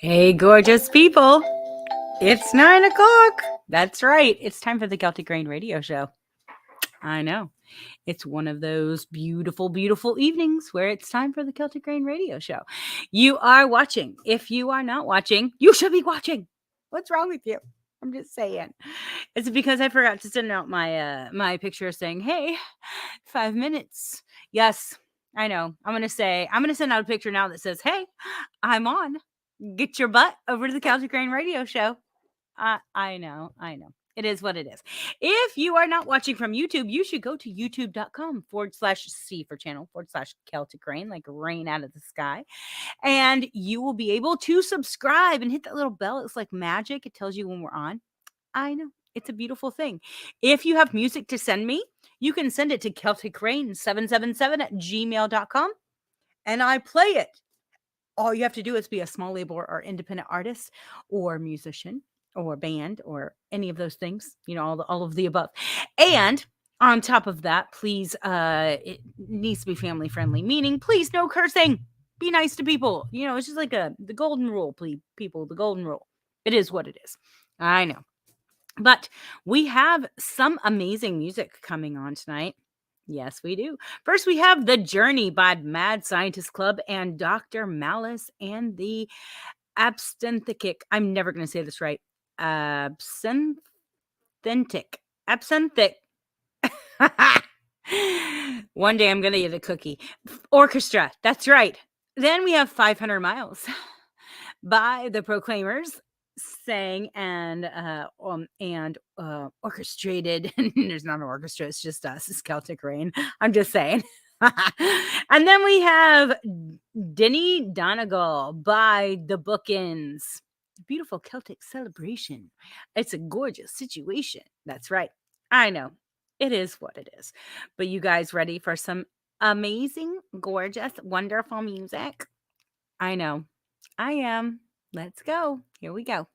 Hey, gorgeous people. It's 9 o'clock. That's right. It's time for the Celtic Rain Radio Show. I know. It's one of those beautiful, beautiful evenings where it's time for the Celtic Rain Radio Show. You are watching. If you are not watching, you should be watching. What's wrong with you? I'm just saying. It's because I forgot to send out my picture saying, "Hey, 5 minutes." Yes, I know. I'm going to send out a picture now that says, "Hey, I'm on. Get your butt over to the Celtic Rain Radio Show." I know. It is what it is. If you are not watching from YouTube, you should go to youtube.com/C for channel/Celtic Rain, like rain out of the sky. And you will be able to subscribe and hit that little bell. It's like magic. It tells you when we're on. I know. It's a beautiful thing. If you have music to send me, you can send it to CelticRain777@gmail.com and I play it. All you have to do is be a small label or independent artist or musician or band or any of those things, all of the above. And on top of that, please, it needs to be family friendly, meaning please no cursing. Be nice to people. It's just like the golden rule, please, people, the golden rule. It is what it is. I know. But we have some amazing music coming on tonight. Yes, we do. First, we have The Journey by Mad Scientist Club and Dr. Malice and the Absinthic. I'm never going to say this right. Absinthic. One day I'm going to get a cookie. Orchestra. That's right. Then we have 500 Miles by The Proclaimers, sang and orchestrated. There's not an orchestra, it's just us. It's Celtic Rain. I'm just saying. And then we have Denny Donegal by The Bookends. Beautiful Celtic celebration. It's a gorgeous situation. That's right. I know. It is what it is. But you guys ready for some amazing, gorgeous, wonderful music? I know. I am. Let's go. Here we go.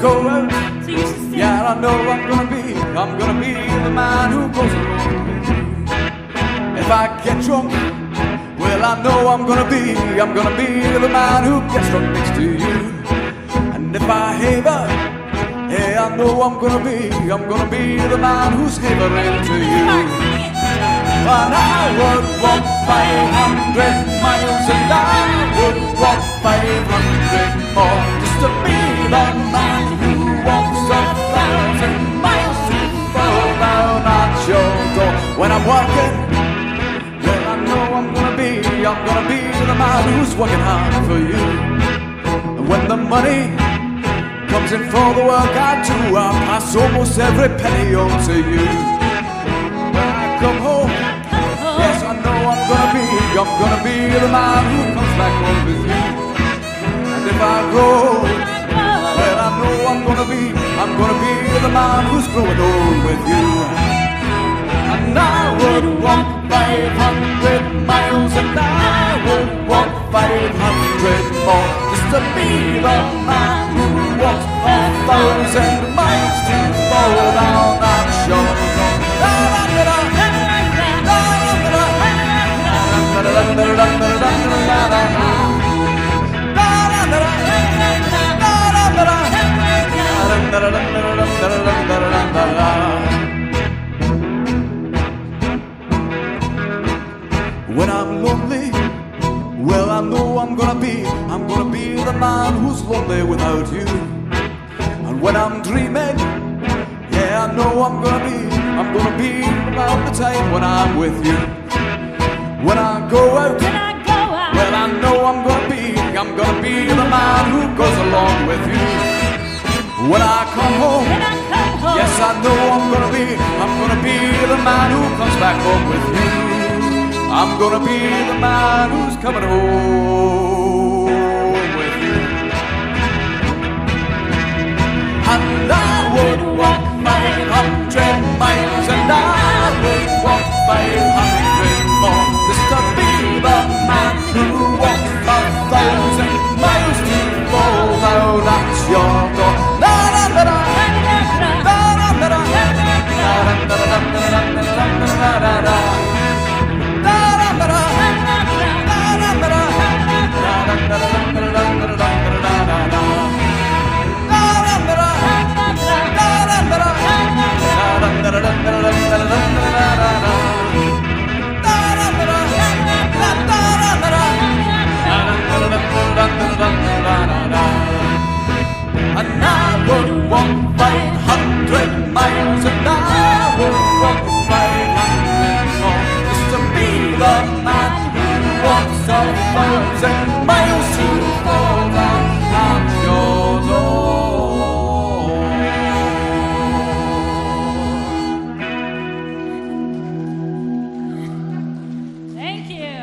go out, yeah, I know I'm gonna be the man who goes along with you. If I get drunk, well, I know I'm gonna be the man who gets drunk next to you. And if I haver, hey, I know I'm gonna be the man who's havering to you. And I would walk 500 miles, and I would walk 500 more, just to be the man who walks 1,000 miles to fall down at your door. When I'm walking, well, I know I'm gonna be the man who's working hard for you. And when the money comes in for the work I do, I pass almost every penny on to you. When I come home, yes, I know I'm gonna be the man who comes back home with you. And if I grow, well, I know I'm gonna be the man who's growing old with you. And I would walk 500 miles, and I would walk 500 more, just to be the man who walks 1,000 miles to fall down that shore. When I'm lonely, well, I know I'm gonna be the man who's lonely without you. And when I'm dreaming, yeah, I know I'm gonna be about the time when I'm with you. When I go out, well, I know I'm gonna be the man who goes along with you. When I come home, yes, I know I'm gonna be the man who comes back home with you. I'm gonna be the man who's coming home with you. And I would walk 500 miles, and I would walk 500 more, just to be the man who walks 1,000 miles to fall down at your door. Da da da da, da da da da, da da da da. And I would walk 500 miles, and I would walk 500 more, just to be the man who walks 1,000 miles to fall down at your door. Thank you.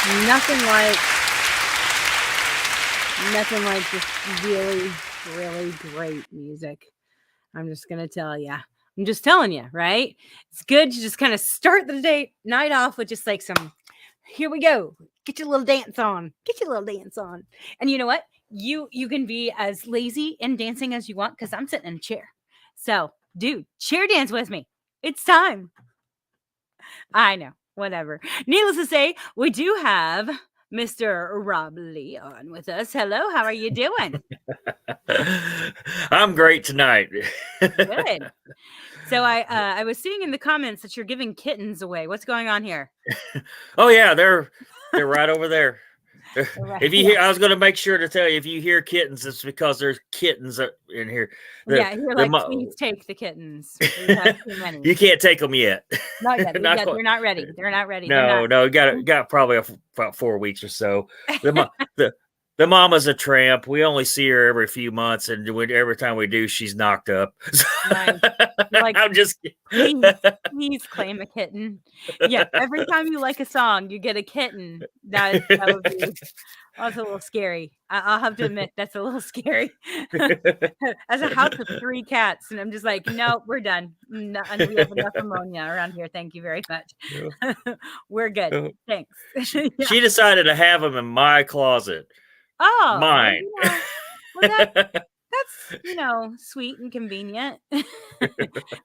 Nothing like just really, really great music. I'm just going to tell you. I'm just telling you, right? It's good to just kind of start the night off with just like some, here we go. Get your little dance on. Get your little dance on. And you know what? You can be as lazy in dancing as you want because I'm sitting in a chair. So, dude, chair dance with me. It's time. I know. Whatever. Needless to say, we do have Mr. Rob Lyon with us. Hello, how are you doing? I'm great tonight. Good. So I was seeing in the comments that you're giving kittens away. What's going on here? Oh yeah, they're right over there. If you hear, I was going to make sure to tell you, if you hear kittens, it's because there's kittens in here. Yeah, you're like, please take the kittens. We have too many. You can't take them yet. Not yet. They're not ready. They're not ready. No, got probably about 4 weeks or so. The mama's a tramp. We only see her every few months, and every time we do, she's knocked up. Nice. Like, I'm just please claim a kitten. Yeah, every time you like a song, you get a kitten. That would be. That's a little scary. I'll have to admit that's a little scary. As a house of 3 cats, and I'm just like, no, we're done. No, and we have enough ammonia around here. Thank you very much. We're good. Thanks. She decided to have them in my closet. Oh, mine. Well, that's sweet and convenient.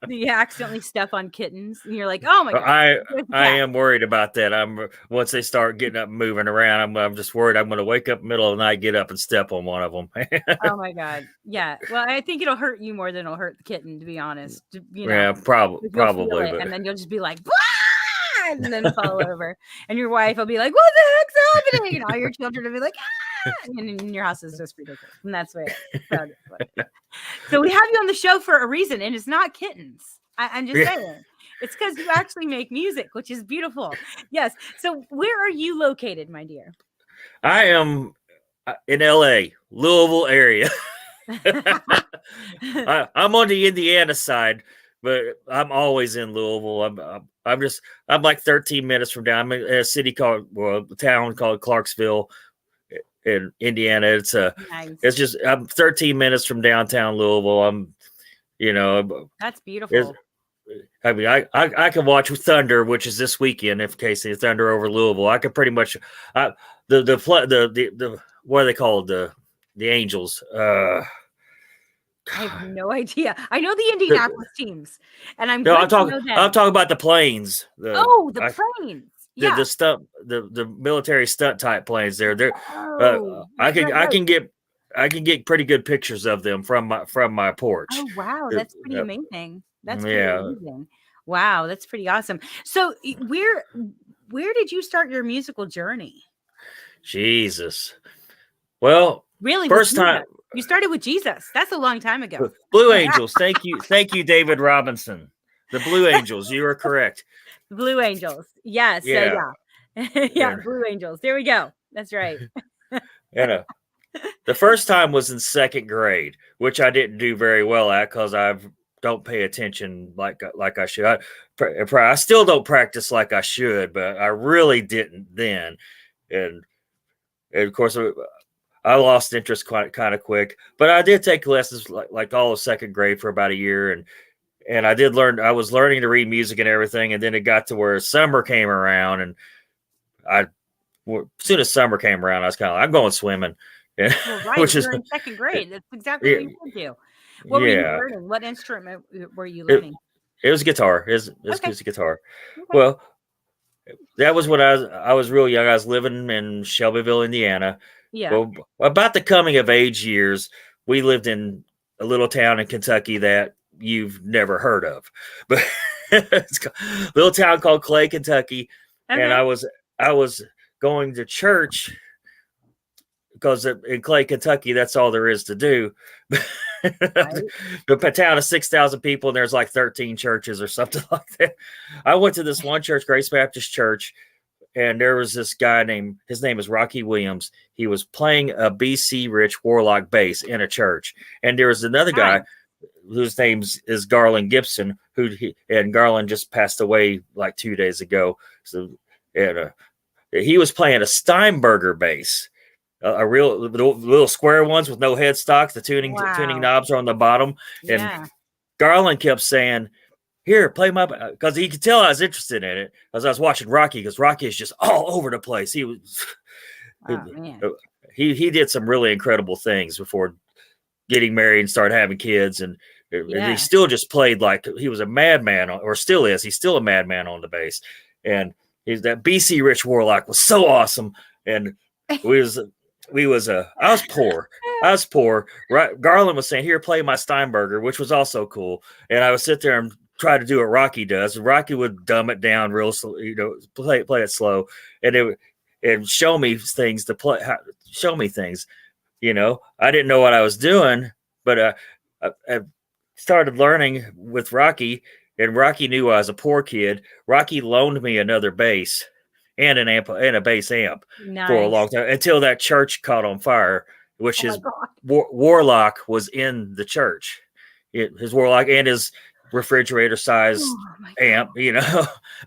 You accidentally step on kittens, and you're like, "Oh my god!" I am worried about that. Once they start getting up and moving around, I'm just worried I'm going to wake up in the middle of the night, get up and step on one of them. Oh my god! Yeah. Well, I think it'll hurt you more than it'll hurt the kitten, to be honest. Yeah, probably. But... And then you'll just be like, "Bah!" and then fall over, and your wife will be like, "What the heck's happening?" And all your children will be like, "Ah!" And your house is just ridiculous. And that's why. So we have you on the show for a reason, and it's not kittens. I'm just saying. It's because you actually make music, which is beautiful. Yes. So where are you located, my dear? I am in L.A., Louisville area. I'm on the Indiana side, but I'm always in Louisville. I'm like 13 minutes from down. I'm in a town called Clarksville in Indiana. It's nice. It's just, I'm 13 minutes from downtown Louisville. That's beautiful. I mean, I can watch Thunder, which is this weekend. In case the Thunder over Louisville, I could pretty much the what are they called, the Angels. I have no idea. I know the Indianapolis teams, and I'm talking about the planes. The planes. Yeah. The military stunt type planes. I can get pretty good pictures of them from my porch. Oh wow, that's pretty amazing. That's pretty amazing. Wow, that's pretty awesome. So where did you start your musical journey? Jesus. Well, really, first time you started with Jesus. That's a long time ago. Blue Angels. Thank you, David Robinson. The Blue Angels. You are correct. The Blue Angels. Yes. Yeah. Yeah. Blue Angels. There we go. That's right. The first time was in 2nd grade, which I didn't do very well at because I don't pay attention like I should. I still don't practice like I should, but I really didn't then. And of course, I lost interest kind of quick. But I did take lessons like all of 2nd grade for about a year, and I did learn. I was learning to read music and everything, and then it got to where summer came around, and as soon as summer came around, I was kind of like, I'm going swimming. Well, right, which is in 2nd grade. That's exactly what you should do. What were you learning? What instrument were you learning? It was guitar. It was guitar. Okay. Well, that was when I was real young. I was living in Shelbyville, Indiana. Yeah. Well, about the coming of age years, we lived in a little town in Kentucky that you've never heard of, but it's a little town called Clay, Kentucky. Okay. And I was going to church because in Clay, Kentucky, that's all there is to do. Right. The town of 6,000 people, and there's like 13 churches or something like that. I went to this one church, Grace Baptist Church, and there was this guy his name is Rocky Williams. He was playing a BC Rich Warlock bass in a church. And there was another guy whose name is Garland Gibson, and Garland just passed away like 2 days ago. So, he was playing a Steinberger bass, a real little square ones with no headstocks. The tuning knobs are on the bottom, and Yeah. Garland kept saying, "Here, play my," because he could tell I was interested in it as I was watching Rocky, because Rocky is just all over the place. He was, Oh, man. he did some really incredible things before getting married and started having kids, and he still just played like he was a madman, or still is. He's still a madman on the bass, and that BC Rich Warlock was so awesome, and I was poor. I was poor. Right, Garland was saying, "Here, play my Steinberger," which was also cool, and I would sit there and try to do what Rocky does. Rocky would dumb it down real slow, play it slow, and show me things to play. Show me things. I didn't know what I was doing, but I started learning with Rocky, and Rocky knew I was a poor kid. Rocky loaned me another bass and an amp and a bass amp for a long time, until that church caught on fire, which his Warlock was in the church. His Warlock and his refrigerator size amp,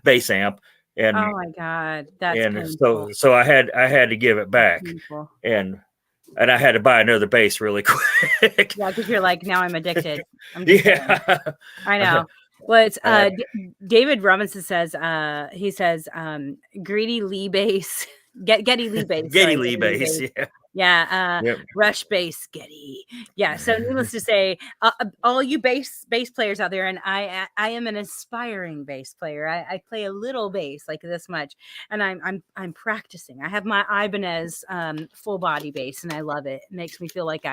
bass amp. And oh my God, that's and painful. so I had to give it back, and I had to buy another bass really quick. Yeah, because you're like, now I'm addicted. Yeah, I know. Well, it's David Robinson says, he says, Greedy Lee bass, Getty Lee bass, Getty Lee bass, yeah. Yeah, Rush bass, Getty. Yeah. So needless to say, all you bass players out there, and I am an aspiring bass player. I play a little bass, like this much, and I'm practicing. I have my Ibanez full body bass, and I love it. It makes me feel like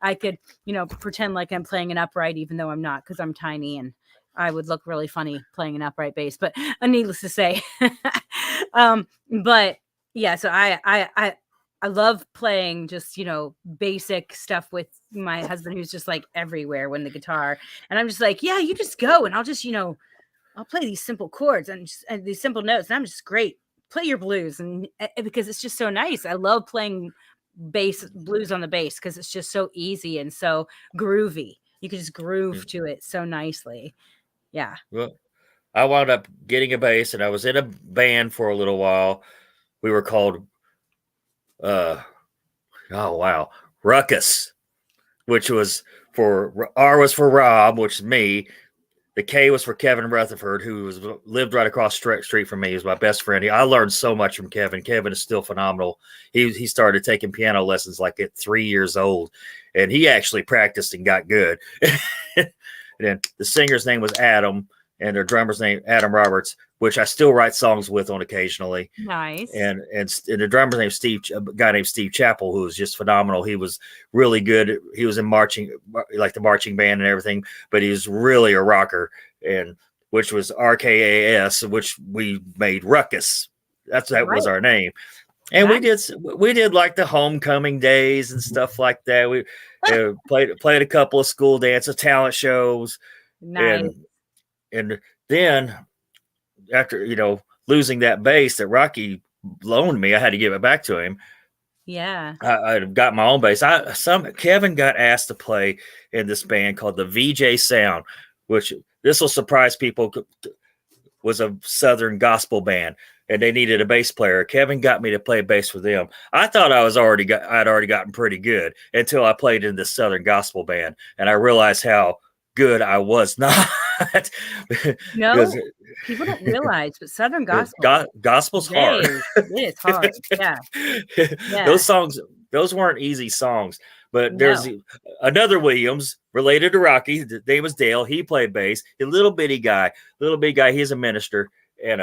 I could pretend like I'm playing an upright, even though I'm not, because I'm tiny and I would look really funny playing an upright bass. But needless to say, but yeah. So I love playing just, basic stuff with my husband, who's just like everywhere when the guitar, and I'm just like, yeah, you just go. And I'll just, I'll play these simple chords and these simple notes. And I'm just great. Play your blues. And because it's just so nice. I love playing blues on the bass, because it's just so easy and so groovy. You can just groove to it so nicely. Yeah. Well, I wound up getting a bass, and I was in a band for a little while. We were called Ruckus, which was for R was for Rob, which is me. The K was for Kevin Rutherford, who lived right across the street from me. He was my best friend. I learned so much from Kevin. Kevin is still phenomenal. He started taking piano lessons like at 3 years old, and he actually practiced and got good. And then the singer's name was Adam, and their drummer's name Adam Roberts, which I still write songs with on occasionally. Nice. And the drummer's name a guy named Steve Chappell, who was just phenomenal. He was really good. He was in marching, like the marching band and everything, but he was really a rocker, and which was RKAS, which we made Ruckus. That was our name. And we did like the homecoming days and stuff like that. We played a couple of school dances, talent shows. Nice. And then after, losing that bass that Rocky loaned me, I had to give it back to him. Yeah. I got my own bass. Kevin got asked to play in this band called the VJ Sound, which this will surprise people, was a Southern gospel band, and they needed a bass player. Kevin got me to play bass with them. I thought I'd already gotten pretty good until I played in this Southern gospel band, and I realized how good I was not. No, people don't realize, but Southern gospel, gospel's hard. It is hard. Yeah. Those weren't easy songs. But there's another Williams related to Rocky. His name was Dale. He played bass. A little bitty guy. He's a minister, and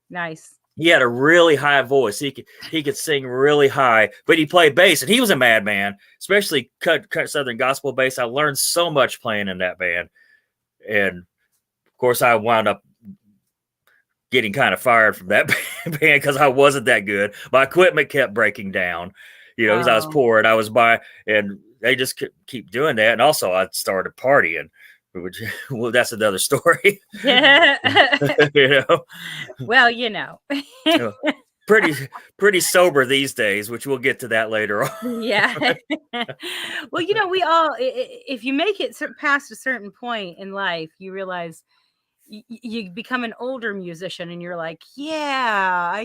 nice. He had a really high voice. He could sing really high, but he played bass, and he was a madman, especially cut Southern gospel bass. I learned so much playing in that band, and of course, I wound up getting kind of fired from that band because I wasn't that good. My equipment kept breaking down, because I was poor and I was and they just keep doing that. And also, I started partying, which, well, that's another story. Yeah. Well, pretty sober these days, which we'll get to that later on. Yeah. Well, we all, if you make it past a certain point in life, you realize you become an older musician and you're like, yeah,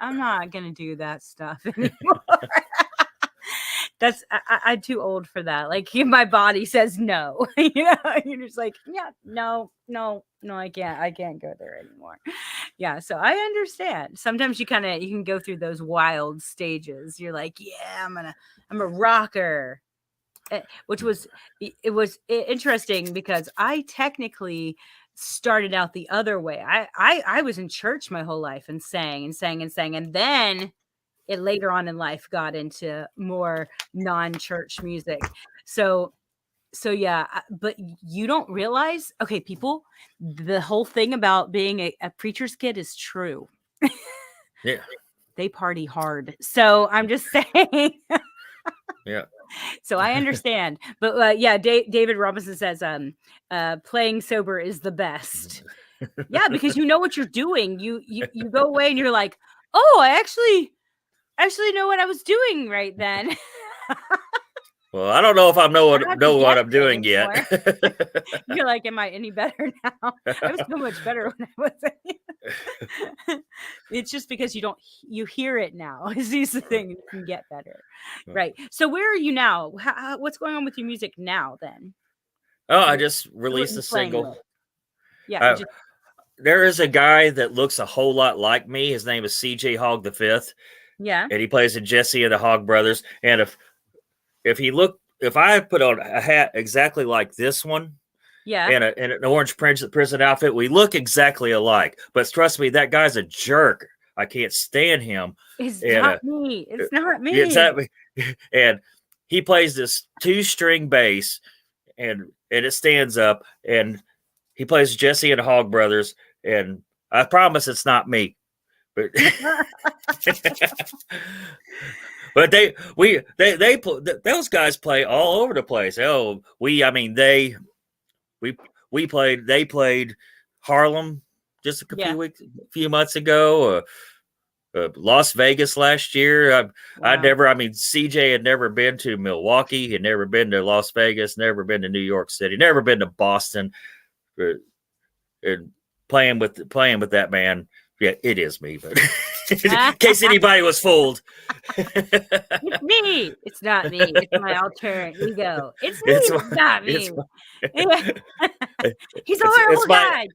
I'm not gonna do that stuff anymore. I'm too old for that. Like my body says no, you're just like, yeah, no, I can't go there anymore. Yeah, so I understand. Sometimes you can go through those wild stages. You're like, yeah, I'm a rocker. Which was interesting because I technically started out the other way. I was in church my whole life and sang and sang and sang, and then it later on in life got into more non-church music. So yeah, but you don't realize, okay, people, the whole thing about being a preacher's kid is true. Yeah. They party hard. So I'm just saying. Yeah. So I understand, but yeah, David Robinson says, playing sober is the best. Yeah, because you know what you're doing. You go away and you're like, oh, I actually know what I was doing right then. Well, I don't know if I know I don't have to what guess I'm doing yet. You're like, am I any better now? I was so much better when I was. It's just because you hear it now. Is the thing, you can get better, right? So where are you now? What's going on with your music now? Then Oh, I just released a playing single. with? Yeah, there is a guy that looks a whole lot like me. His name is CJ Hogg the Fifth. yeah, And he plays in Jesse and the Hogg Brothers. And if I put on a hat exactly like this one, yeah, and an orange prison outfit, we look exactly alike. But trust me, that guy's a jerk. I can't stand him. It's not me. It's not me. Exactly. And he plays this 2-string bass, and it stands up, and he plays Jesse and the Hogg Brothers, and I promise it's not me. But but those guys play all over the place. Oh, they played Harlem just a few months ago. Las Vegas last year. Wow. CJ had never been to Milwaukee, had never been to Las Vegas, never been to New York City, never been to Boston. And playing with that man. Yeah, it is me, but in case anybody was fooled. It's me. It's not me. It's my alter ego. It's me. It's not me. He's a horrible guy.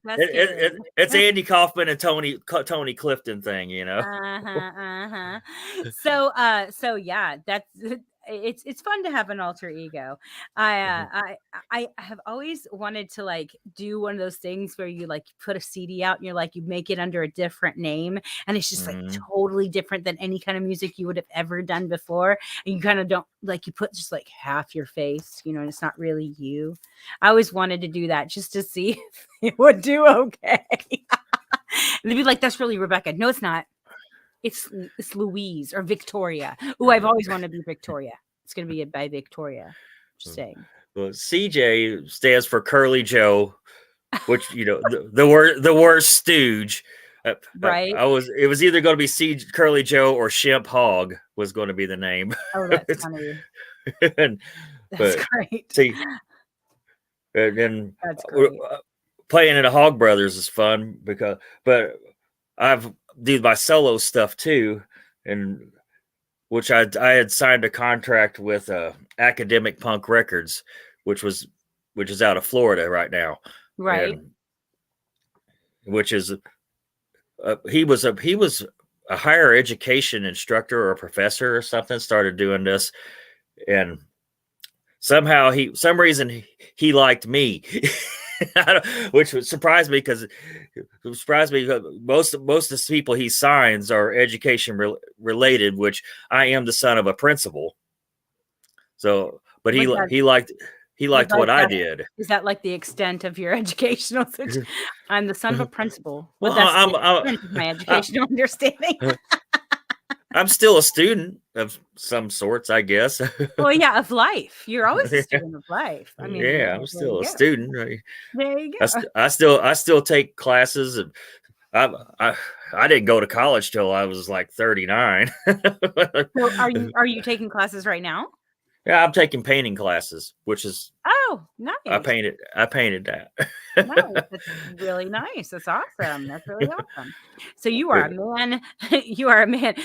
It's Andy Kaufman and Tony Clifton thing, So yeah, that's it's fun to have an alter ego. I have always wanted to like do one of those things where you like put a CD out and you're like, you make it under a different name and it's just like totally different than any kind of music you would have ever done before, and you kind of don't like, you put just like half your face, and it's not really you. I always wanted to do that just to see if it would do okay. And they'd be like, that's really Rebecca. No, it's not. It's Louise or Victoria. Oh, I've always wanted to be Victoria. It's going to be by Victoria. Just saying. Well, CJ stands for Curly Joe, which the worst stooge. Right. It was either going to be Curly Joe or Shemp Hogg was going to be the name. Oh, that's funny. That's great. See, and that's great. Playing in the Hogg Brothers is fun but I've did my solo stuff too, and which I had signed a contract with Academic Punk Records, which is out of Florida right now, right? And, which is he was a higher education instructor or a professor or something. Started doing this, and somehow some reason he liked me. Which would surprise me because most of the people he signs are education related, which I am the son of a principal. So, but he liked what I did. Is that like the extent of your educational? I'm the son of a principal. Well, that's my educational understanding. I'm still a student of some sorts, I guess. Well, yeah, of life. You're always a student of life. I mean, yeah, I'm still a student. Right? There you go. I still take classes, and I didn't go to college till I was like 39. So are you taking classes right now? Yeah, I'm taking painting classes, which is Oh, I nice. painted that. Nice. That's really nice. That's awesome. That's really awesome. So you are a man. You are a man.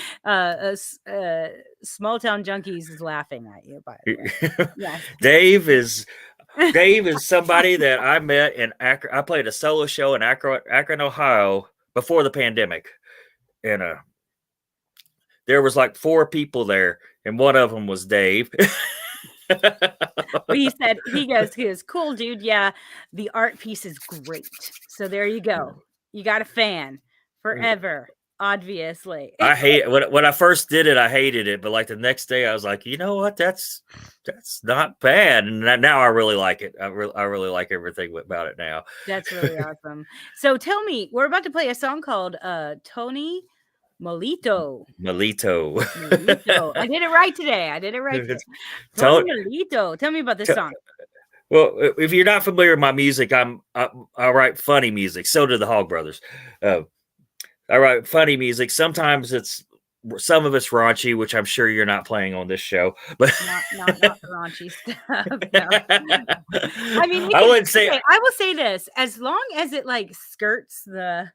Small town junkies is laughing at you. By the way, yes. Dave is somebody that I met in Akron. I played a solo show in Akron, Ohio before the pandemic, and there was like 4 people there, and one of them was Dave. Well, he goes, cool, dude. Yeah, the art piece is great. So there you go. You got a fan forever, obviously. I hate when I first did it. I hated it, but like the next day, I was like, you know what? That's not bad. And now I really like it. I really like everything about it now. That's really awesome. So tell me, we're about to play a song called Tony Molito. Molito. I did it right today. Tony Molito. Tell me about this song. Well, if you're not familiar with my music, I write funny music. So do the Hog Brothers. I write funny music. Sometimes some of it's raunchy, which I'm sure you're not playing on this show. But not the raunchy stuff. No. I mean, I wouldn't say. Okay, I will say this: as long as it like skirts the,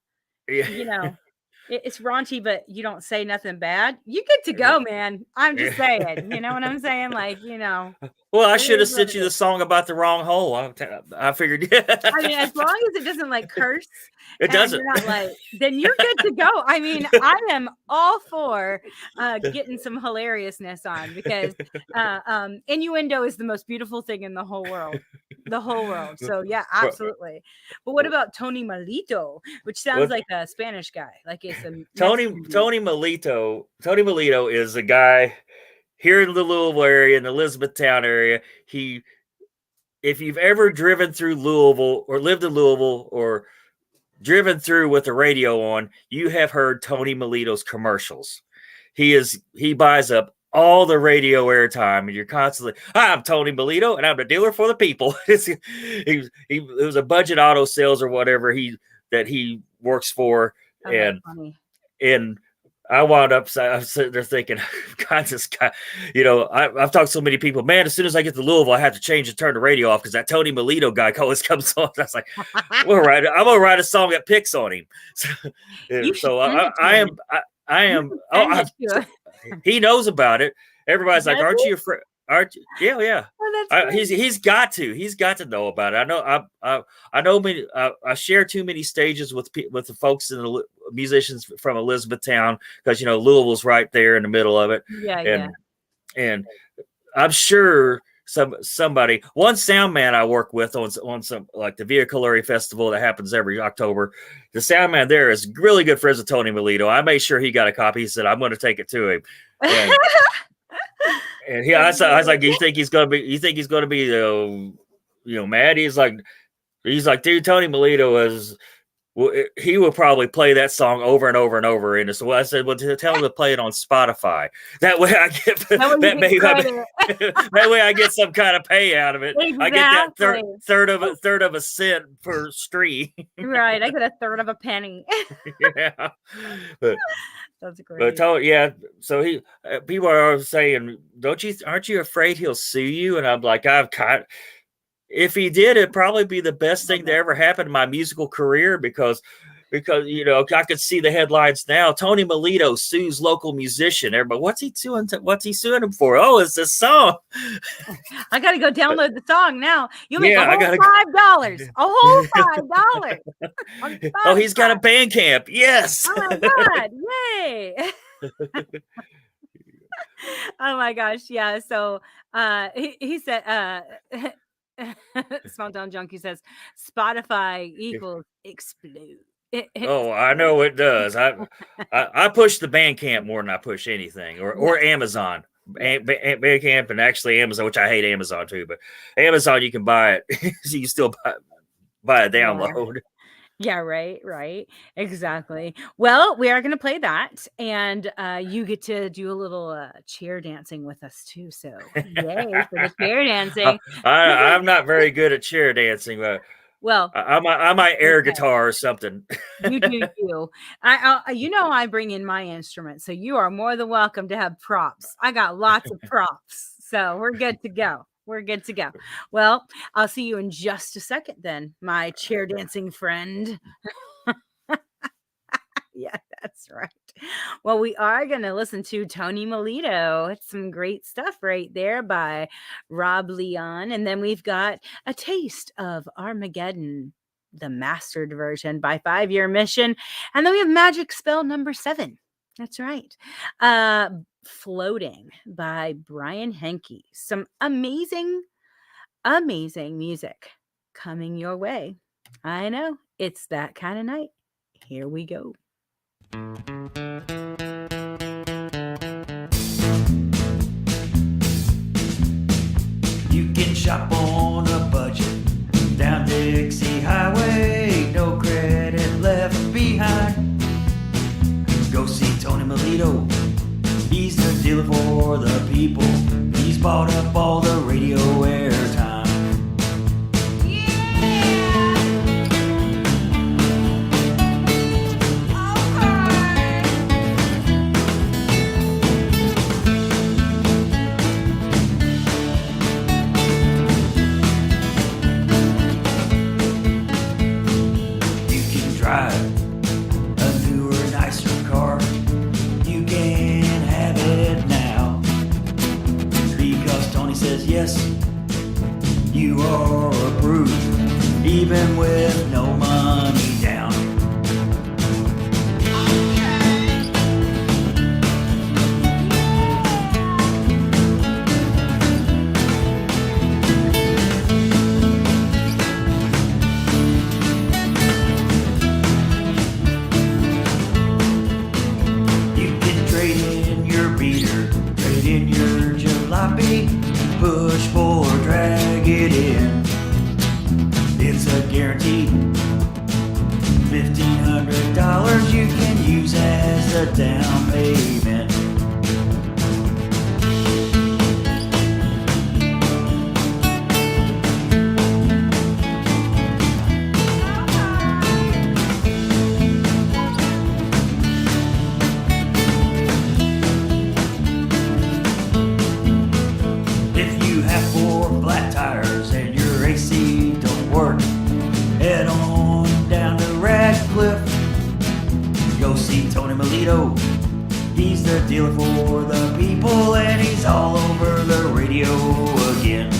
it's raunchy, but you don't say nothing bad, you get to go, man. I'm just saying. You know what I'm saying? Like, Well, I should have sent you the song about the wrong hole. I figured. I mean, as long as it doesn't like curse, it doesn't. You're not like, then you're good to go. I mean, I am all for getting some hilariousness on because innuendo is the most beautiful thing in the whole world. The whole world. So yeah, absolutely. But what about Tony Molito, which sounds like a Spanish guy? Like it's a Tony Molito. Tony Molito is a guy here in the Louisville area, in the Elizabethtown area. If you've ever driven through Louisville or lived in Louisville or driven through with the radio on, you have heard Tony Molito's commercials. He buys up all the radio airtime, and you're constantly, "Hi, I'm Tony Molito, and I'm the dealer for the people." It was a budget auto sales or whatever that he works for, and I wound up, I'm sitting there thinking, God, this guy, I've talked to so many people, man, as soon as I get to Louisville, I have to change and turn the radio off because that Tony Molito guy always comes on. I was like, I'm going to write a song that picks on him. He knows about it. Everybody's like, aren't you afraid? Aren't you? Yeah. Oh, he's got to know about it. I know I share too many stages with the folks and the musicians from Elizabethtown because Louisville's right there in the middle of it. And I'm sure one sound man I work with on some like the Via Colori Festival that happens every October. The sound man there is really good friends with Tony Molito. I made sure he got a copy. He said, I'm going to take it to him. And I was like, you think he's gonna be mad? He's like, dude, Tony Molito is. Well, he will probably play that song over and over and over. And so I said, well, tell him to play it on Spotify. That way I get that way I get some kind of pay out of it. Exactly. I get that third of a cent per stream. Right. I get a third of a penny. Yeah. But, that's great. So people are saying, aren't you afraid he'll sue you? And I'm like, if he did, it'd probably be the best thing to ever happen in my musical career because I could see the headlines now. Tony Molito sues local musician. Everybody, what's he suing him for? Oh, it's a song. I got to go download the song now. You make $5. A whole $5. Oh, he's got a Bandcamp. Yes. Oh my God. Yay. Oh my gosh. Yeah. So he said, Small Town Junkie says Spotify equals explode. Oh, I know it does. I push the Bandcamp more than I push anything, or Amazon. Bandcamp and actually Amazon, which I hate Amazon too, but Amazon you can buy it. So you still buy a download. Yeah, right. Exactly. Well, we are going to play that, and you get to do a little chair dancing with us too. So, yay for the chair dancing. I'm not very good at chair dancing, but I might air guitar or something. You do you. I bring in my instrument, so you are more than welcome to have props. I got lots of props. So we're good to go. We're good to go. Well, I'll see you in just a second then, my chair dancing friend. Yeah, that's right. Well, we are going to listen to Tony Melito. It's some great stuff right there by Rob Lyon. And then we've got A Taste of Armageddon, the mastered version by 5 Year Mission. And then we have Magic Spell number 7. That's right. Floating by Brian Henke. Some amazing music coming your way. I know. It's that kind of night. Here we go. You can shop on a budget down Dixie Highway, no credit left behind. Go see Tony Melito, he's the dealer for the people. He's bought up all the radio airtime. Yes, you are approved, even with no money down. You can trade in your beater, trade in your jalopy, push, pull, or drag it in. It's a guaranteed $1,500 you can use as a down payment. Tony Melito, he's the dealer for the people, and he's all over the radio again.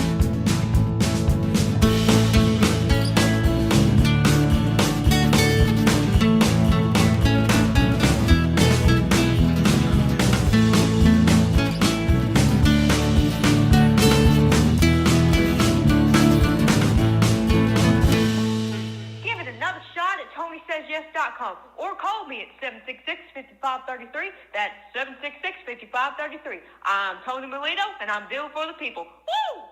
Or call me at 766-5533. That's 766-5533. I'm Tony Melito, and I'm dealing for the people. Woo!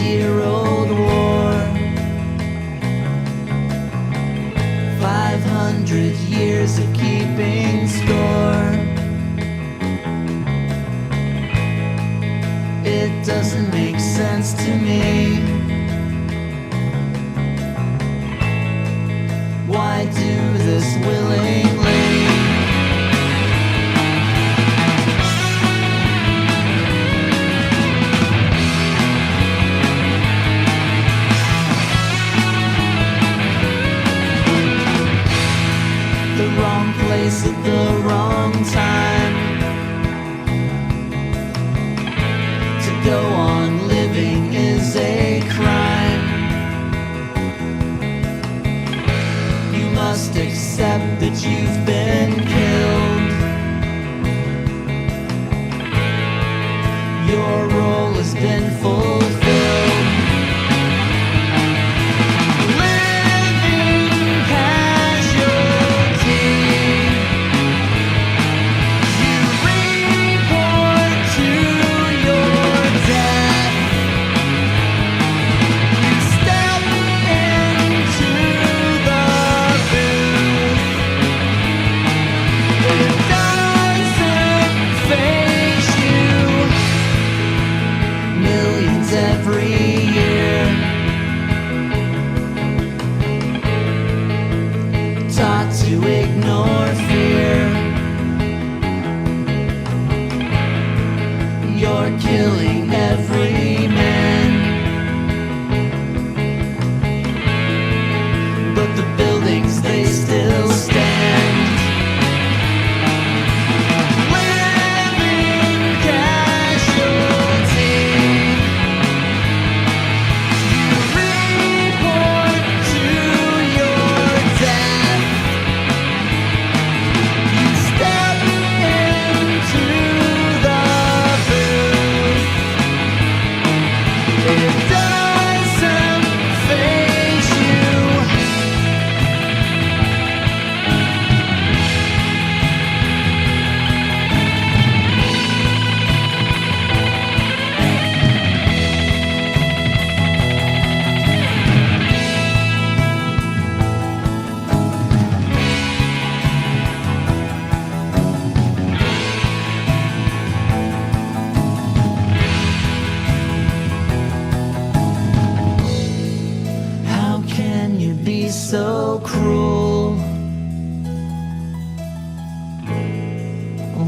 Year-old war, 500 years of keeping score. It doesn't make sense to me. Why do this willingly? Wrong place at the wrong time. To go on living is a crime. You must accept that you've been killed. Your role has been fulfilled. Report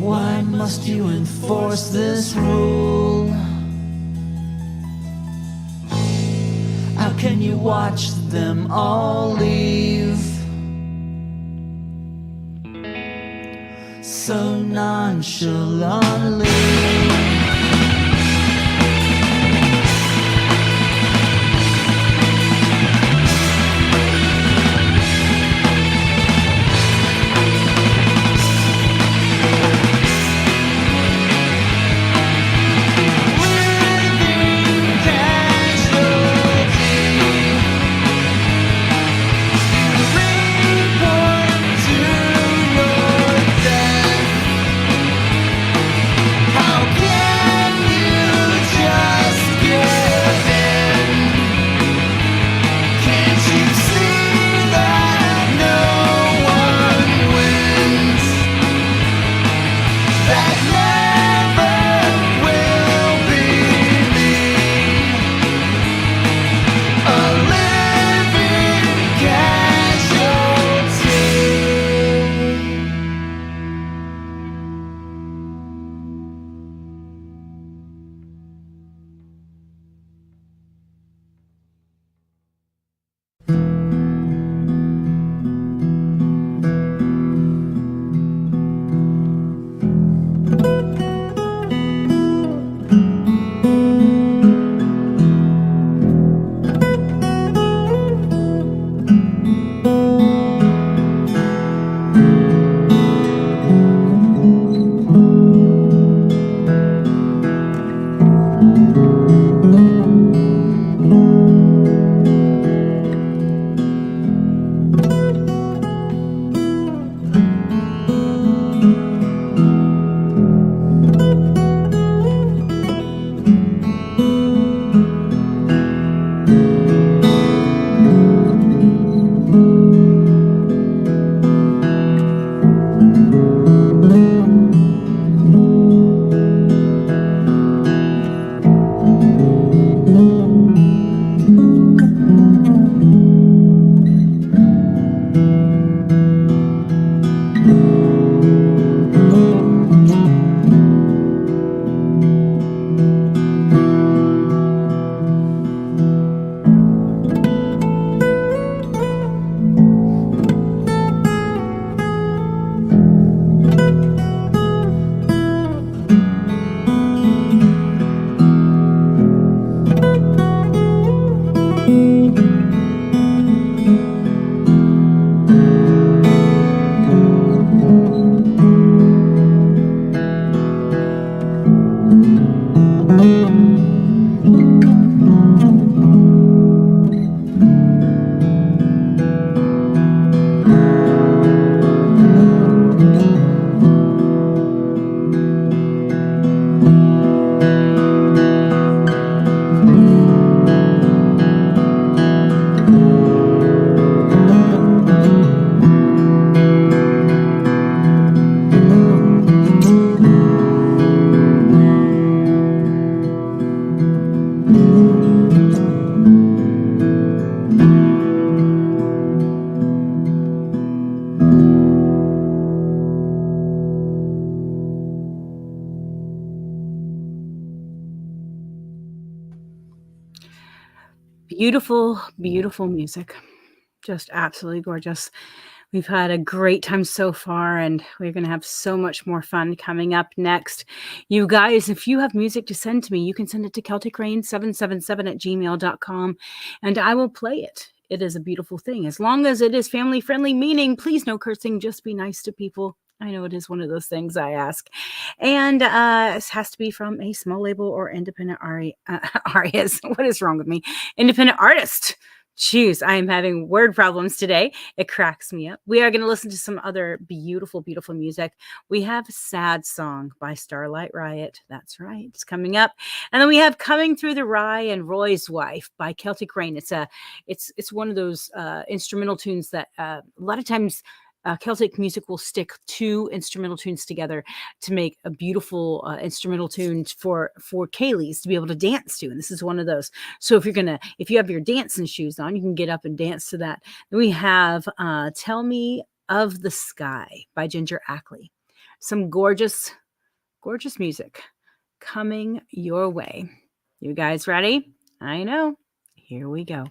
why must you enforce this rule? How can you watch them all leave so nonchalantly? Beautiful, beautiful music. Just absolutely gorgeous. We've had a great time so far, and we're going to have so much more fun coming up next. You guys, if you have music to send to me, you can send it to celticrain777@gmail.com, and I will play it. It is a beautiful thing. As long as it is family friendly, meaning please no cursing, just be nice to people. I know it is one of those things I ask. And it has to be from a small label or independent artist. What is wrong with me? Independent artist. Jeez, I am having word problems today. It cracks me up. We are going to listen to some other beautiful, beautiful music. We have Sad Song by Starlight Riot. That's right. It's coming up. And then we have Coming Through the Rye and Roy's Wife by Celtic Rain. It's one of those instrumental tunes that a lot of times Celtic music will stick two instrumental tunes together to make a beautiful instrumental tune for Kaylee's to be able to dance to. And this is one of those. So if you have your dancing shoes on, you can get up and dance to that. Then we have Tell Me of the Sky by Ginger Ackley. some gorgeous, gorgeous music coming your way. You guys ready? I know. Here we go.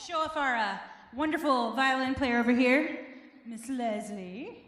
Show off our wonderful violin player over here, Miss Leslie.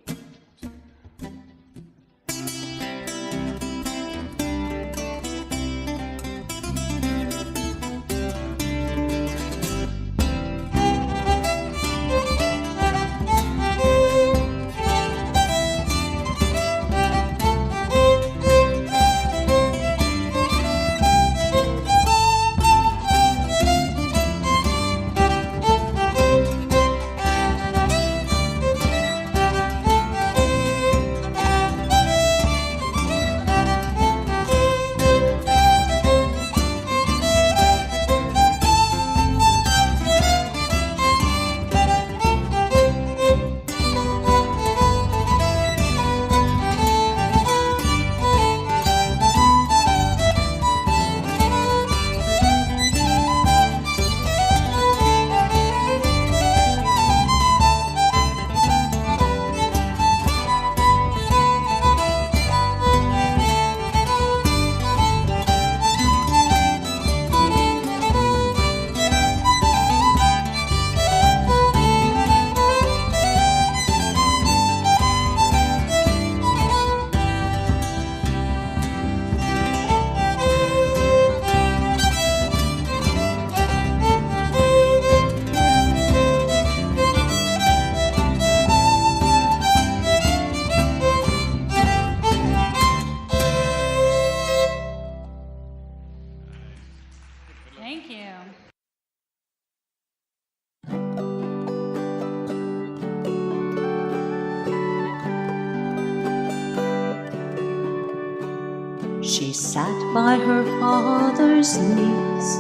She sat by her father's knees,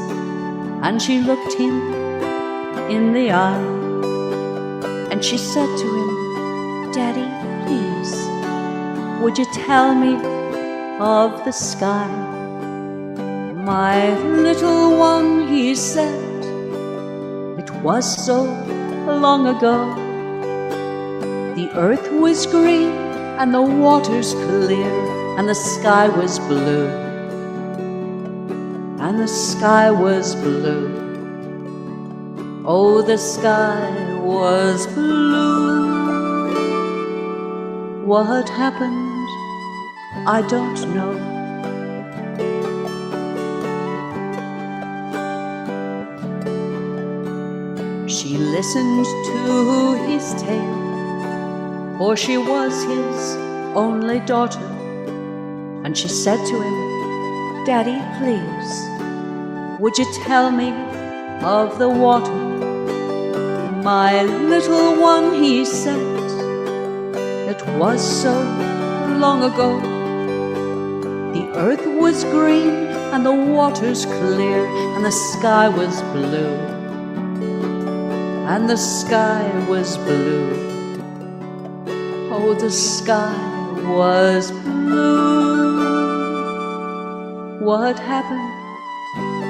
and she looked him in the eye, and she said to him, "Daddy, please, would you tell me of the sky?" "My little one," he said, "it was so long ago. The earth was green and the waters clear, and the sky was blue, and the sky was blue. Oh, the sky was blue. What happened? I don't know. She listened to his tale, for she was his only daughter, and she said to him, "Daddy, please, would you tell me of the water?" "My little one," he said, "it was so long ago. The earth was green and the waters clear, and the sky was blue, and the sky was blue. Oh, the sky was blue. What happened?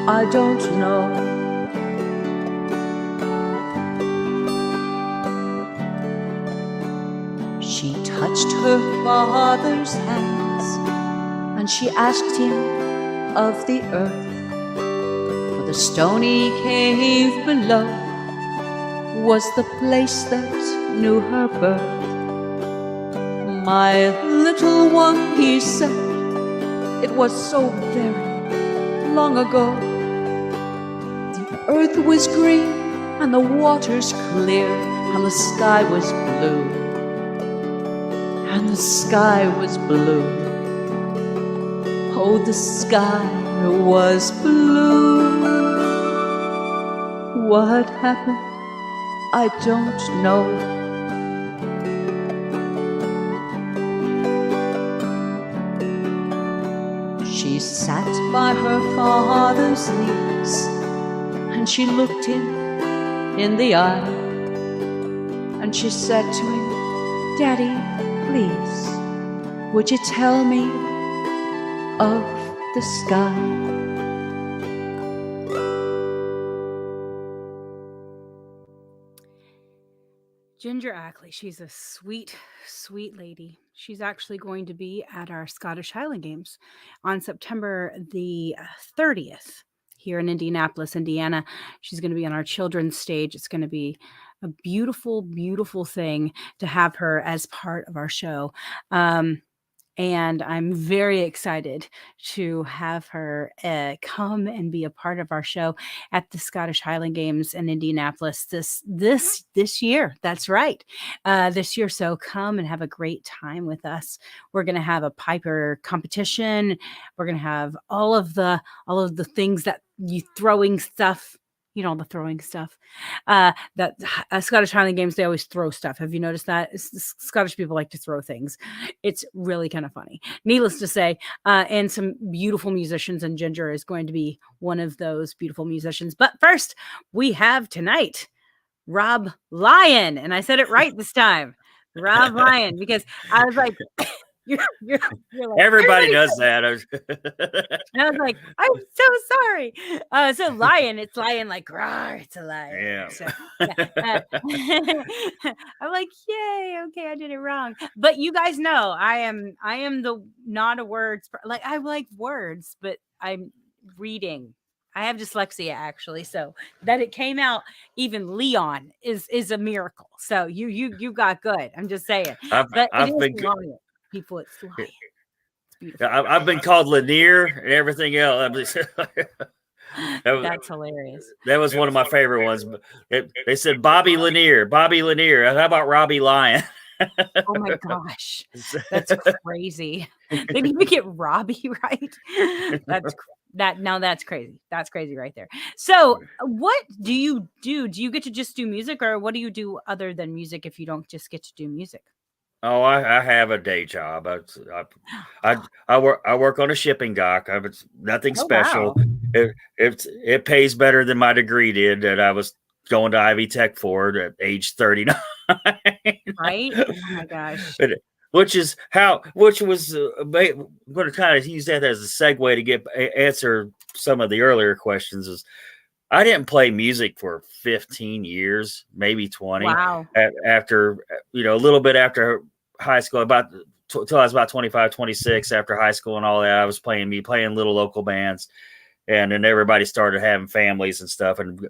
I don't know." She touched her father's hands, and she asked him of the earth, for the stony cave below was the place that knew her birth. "My little one," he said, "it was so very long ago. The earth was green and the waters clear, and the sky was blue, and the sky was blue. Oh, the sky was blue. What happened? I don't know." She sat by her father's knees, and she looked him in the eye, and she said to him, "Daddy, please, would you tell me of the sky?" Ginger Ackley, she's a sweet, sweet lady. She's actually going to be at our Scottish Highland Games on September the 30th here in Indianapolis, Indiana. She's going to be on our children's stage. It's going to be a beautiful, beautiful thing to have her as part of our show. And I'm very excited to have her come and be a part of our show at the Scottish Highland Games in Indianapolis this year. That's right, this year. So come and have a great time with us. We're going to have a Piper competition. We're going to have all of the things that you throwing stuff. You know, the throwing stuff. That Scottish Highland Games, they always throw stuff. Have you noticed that? Scottish people like to throw things. It's really kind of funny. Needless to say, and some beautiful musicians, and Ginger is going to be one of those beautiful musicians. But first, we have tonight Rob Lyon, and I said it right this time, Rob Lyon, because I was like, you're like, Everybody does that. and I was like, I'm so sorry. So Lion, it's Lion like rawr, it's a lion. Yeah. So, yeah. I'm like, yay, okay, I did it wrong. But you guys know I am the not a words like I like words, but I'm reading. I have dyslexia actually, so that it came out even Lyon is a miracle. So you got good. I'm just saying. But I've it is been Lion. People, it's Lion. It's beautiful. I've been called Lanier and everything else. That's hilarious. That was one of my favorite ones. They said Bobby Lanier. How about Robbie Lyon? Oh my gosh, that's crazy. They didn't even get Robbie right. That's crazy. That's crazy right there. So, what do you do? Do you get to just do music, or what do you do other than music if you don't just get to do music? Oh, I have a day job. I work on a shipping dock. It's nothing Oh special. wow. It pays better than my degree did that I was going to Ivy Tech for at age 39. Right? Oh my gosh. But- which was I'm going to kind of use that as a segue to answer some of the earlier questions. Is I didn't play music for 15 years, maybe 20. Wow. After a little bit after high school, about till I was about 25, 26. After high school and all that, I was playing little local bands, and then everybody started having families and stuff and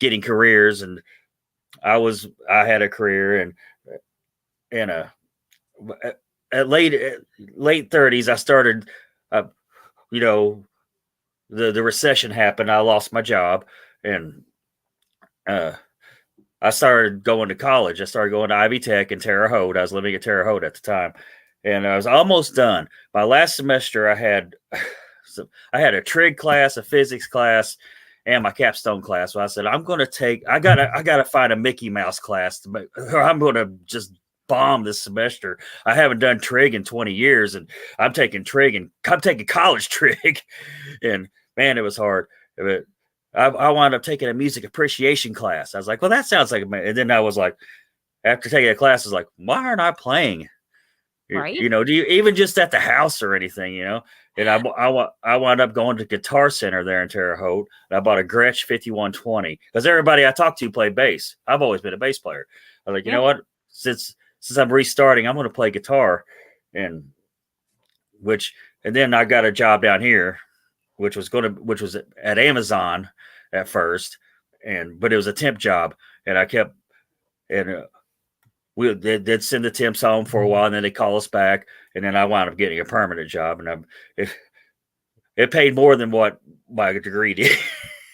getting careers, and I had a career, and at late 30s, I started, you know, the recession happened. I lost my job, and I started going to college. I started going to Ivy Tech in Terre Haute. I was living at Terre Haute at the time, and I was almost done. My last semester, I had a trig class, a physics class, and my capstone class. So I said, I gotta find a Mickey Mouse class, or I'm gonna just bomb this semester. I haven't done trig in 20 years, and I'm taking college trig, and man, it was hard. But I wound up taking a music appreciation class. I was like, well, that sounds like and then I was like, after taking a class, I was like, why aren't I playing? Right. Do you even just at the house or anything, And I wound up going to Guitar Center there in Terre Haute, and I bought a Gretsch 5120 because everybody I talked to played bass. I've always been a bass player. I was like, you know what? Since I'm restarting, I'm going to play guitar, and then I got a job down here, which was at Amazon at first, but it was a temp job, and I kept they'd send the temps home for a while, and then they call us back, and then I wound up getting a permanent job, and it paid more than what my degree did.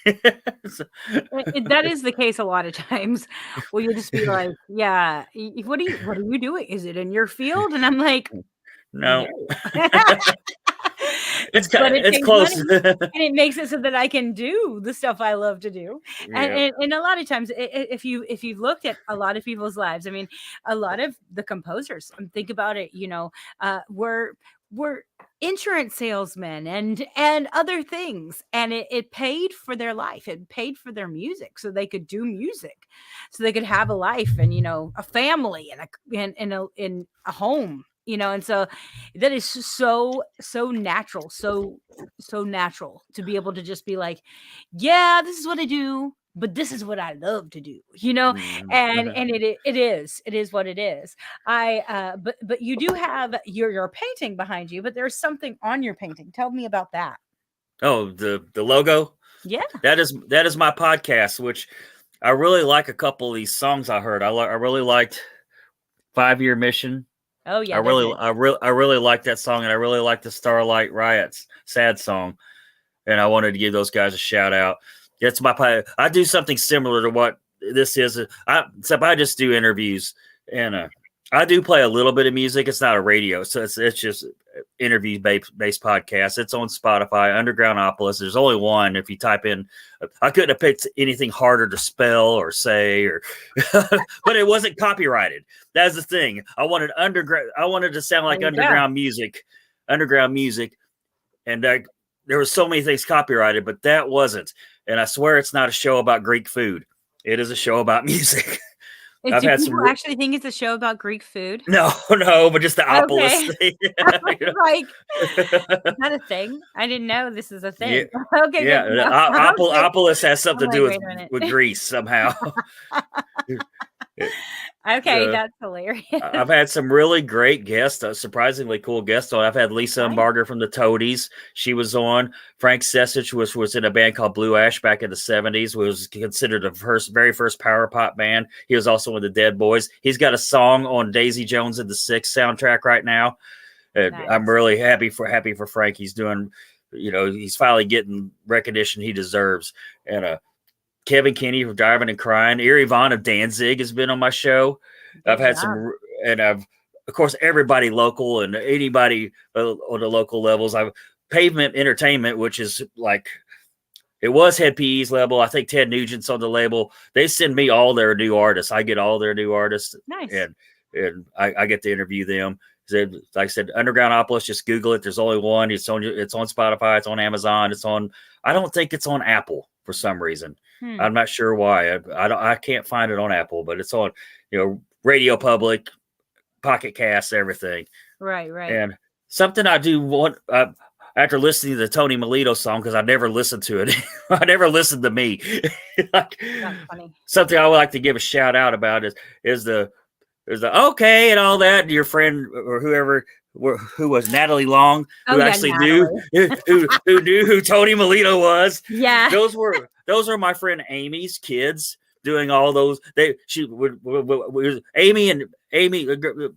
That is the case a lot of times. Well, you'll just be like, "Yeah, what are you doing? Is it in your field?" And I'm like, no. It's close, and it makes it so that I can do the stuff I love to do. And a lot of times, if you've looked at a lot of people's lives, I mean, a lot of the composers, think about it, were insurance salesmen and other things, and it paid for their life. It paid for their music, so they could do music, so they could have a life and a family and a home. And so that is so natural, so natural to be able to just be like, yeah, this is what I do, but this is what I love to do, and it is what it is. But you do have your painting behind you, but there's something on your painting. Tell me about that. Oh, the logo? Yeah. That is my podcast, which I really like. A couple of these songs I heard. I really liked 5-Year Mission. Oh yeah, I really like that song, and I really like the Starlight Riots sad song, and I wanted to give those guys a shout out. That's I do something similar to what this is. Except I just do interviews, and I do play a little bit of music. It's not a radio, so it's just interview based podcast. It's on Spotify, Undergroundopolis. There's only one. If you type in, I couldn't have picked anything harder to spell or say, but it wasn't copyrighted. That's the thing. I wanted to sound like underground music, and there were so many things copyrighted, but that wasn't. And I swear it's not a show about Greek food. It is a show about music. Do people actually think it's a show about Greek food? No, but just the Opolis thing. Like, is that a thing? I didn't know this is a thing. Yeah. Okay. Yeah, Opolis has something to do with Greece somehow. Okay, that's hilarious. I've had some really great guests, surprisingly cool guests on. I've had Lisa Umbarger from the Toadies. She was on. Frank Sesich was in a band called Blue Ash back in the 70s. Was considered the very first power pop band. He was also in the Dead Boys. He's got a song on Daisy Jones and the Six soundtrack right now. Nice. I'm really happy for Frank. He's doing, he's finally getting recognition he deserves. And Kevin Kinney from Driving and Crying. Erie Vaughn of Danzig has been on my show. I've had some, and of course, everybody local and anybody on the local levels. Pavement Entertainment, which is like, it was Head PE's label. I think Ted Nugent's on the label. They send me all their new artists. I get all their new artists. Nice. And and I get to interview them. Like I said, Undergroundopolis, just Google it. There's only one. It's on Spotify. It's on Amazon. I don't think it's on Apple for some reason. I'm not sure why. I can't find it on Apple, but it's on, Radio Public, Pocket Cast, everything. Right. And something I do want, after listening to the Tony Melito song, because I never listened to it. I never listened to me. That's funny. Something I would like to give a shout out about is the okay and all that. Your friend or who was Natalie Long, who actually knew who knew who Tony Melito was. Yeah. Those are my friend Amy's kids doing all those. Amy,